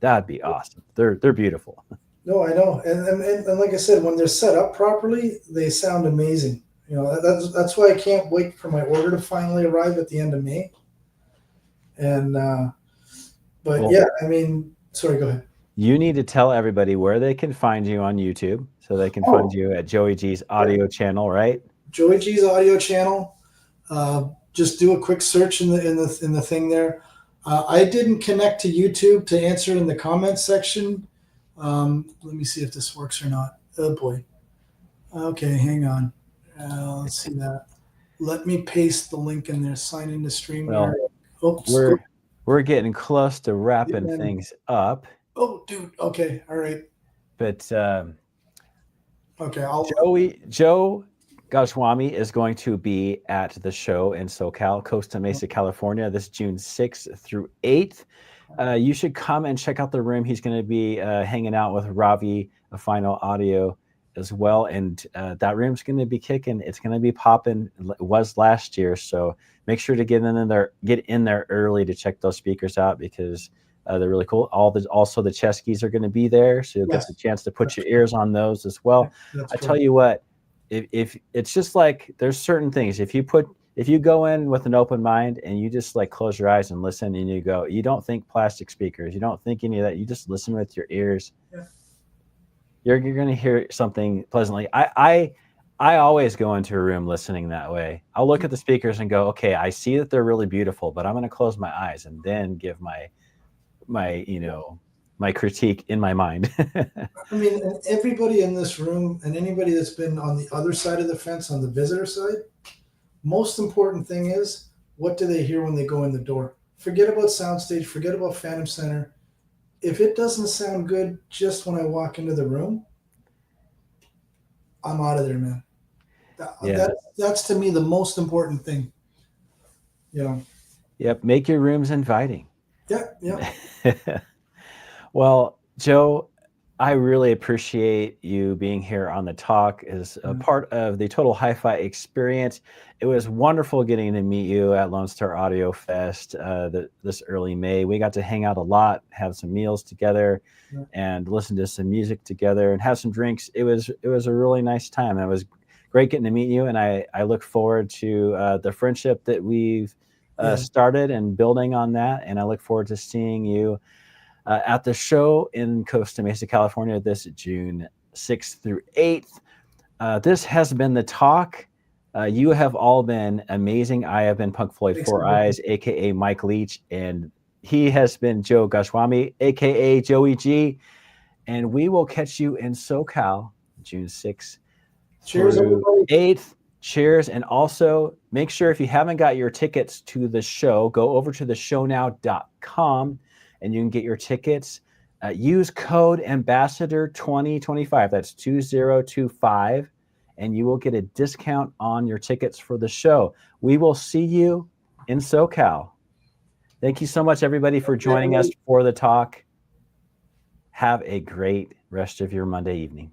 that'd be awesome. They're beautiful. No, I know, and like I said, when they're set up properly, they sound amazing. You know, that's why I can't wait for my order to finally arrive at the end of May. And but Well, yeah, I mean, sorry, go ahead. you need to tell everybody where they can find you on YouTube, so they can find Oh, you at Joey G's yeah. audio channel, right? Joey G's audio channel. Just do a quick search in the thing there. I didn't connect to YouTube to answer in the comments section. Let me see if this works or not. Oh boy. Okay, hang on. Let's see that. Let me paste the link in there. Sign into StreamYard. Well, Oops. we're getting close to wrapping things up. Oh, dude. Okay. All right. But Okay. Joe Goswami is going to be at the show in SoCal, Costa Mesa, California, this June 6th through 8th. You should come and check out the room. He's going to be hanging out with Ravi of Final Audio as well. And that room's going to be kicking. It's going to be popping. It was last year. So make sure to get in there early to check those speakers out, because they're really cool. Also the T.H.E are going to be there. So you'll get the chance to put your ears on those as well. I tell you what, if it's just like, there's certain things, if you go in with an open mind and you just like close your eyes and listen, and you don't think plastic speakers, you don't think any of that, you just listen with your ears. Yeah. You're going to hear something pleasantly. I always go into a room listening that way. I'll look at the speakers and go, okay, I see that they're really beautiful, but I'm going to close my eyes and then give my critique in my mind. I mean, and everybody in this room and anybody that's been on the other side of the fence, on the visitor side, most important thing is, what do they hear when they go in the door? Forget about soundstage, forget about Phantom Center. If it doesn't sound good just when I walk into the room, I'm out of there, man. That's to me the most important thing. You know. Yep. Make your rooms inviting. Yeah. Well, Joe, I really appreciate you being here on the talk as a part of the Total HiFi experience. It was wonderful getting to meet you at Lone Star Audio Fest this early May. We got to hang out a lot, have some meals together, and listen to some music together and have some drinks. It was a really nice time. It was great getting to meet you, and I look forward to the friendship that we've started and building on that. And I look forward to seeing you at the show in Costa Mesa, California, this June 6th through 8th. This has been The Talk. You have all been amazing. I have been Punk Floyd Four Eyes, a.k.a. Mike Leach, and he has been Joe Goswami, a.k.a. Joey G. And we will catch you in SoCal, June 6th through 8th. Cheers. And also, make sure, if you haven't got your tickets to the show, go over to theshownow.com. and you can get your tickets. Use code Ambassador 2025. That's 2025, and you will get a discount on your tickets for the show. We will see you in SoCal. Thank you so much, everybody, for joining us for The Talk. Have a great rest of your Monday evening.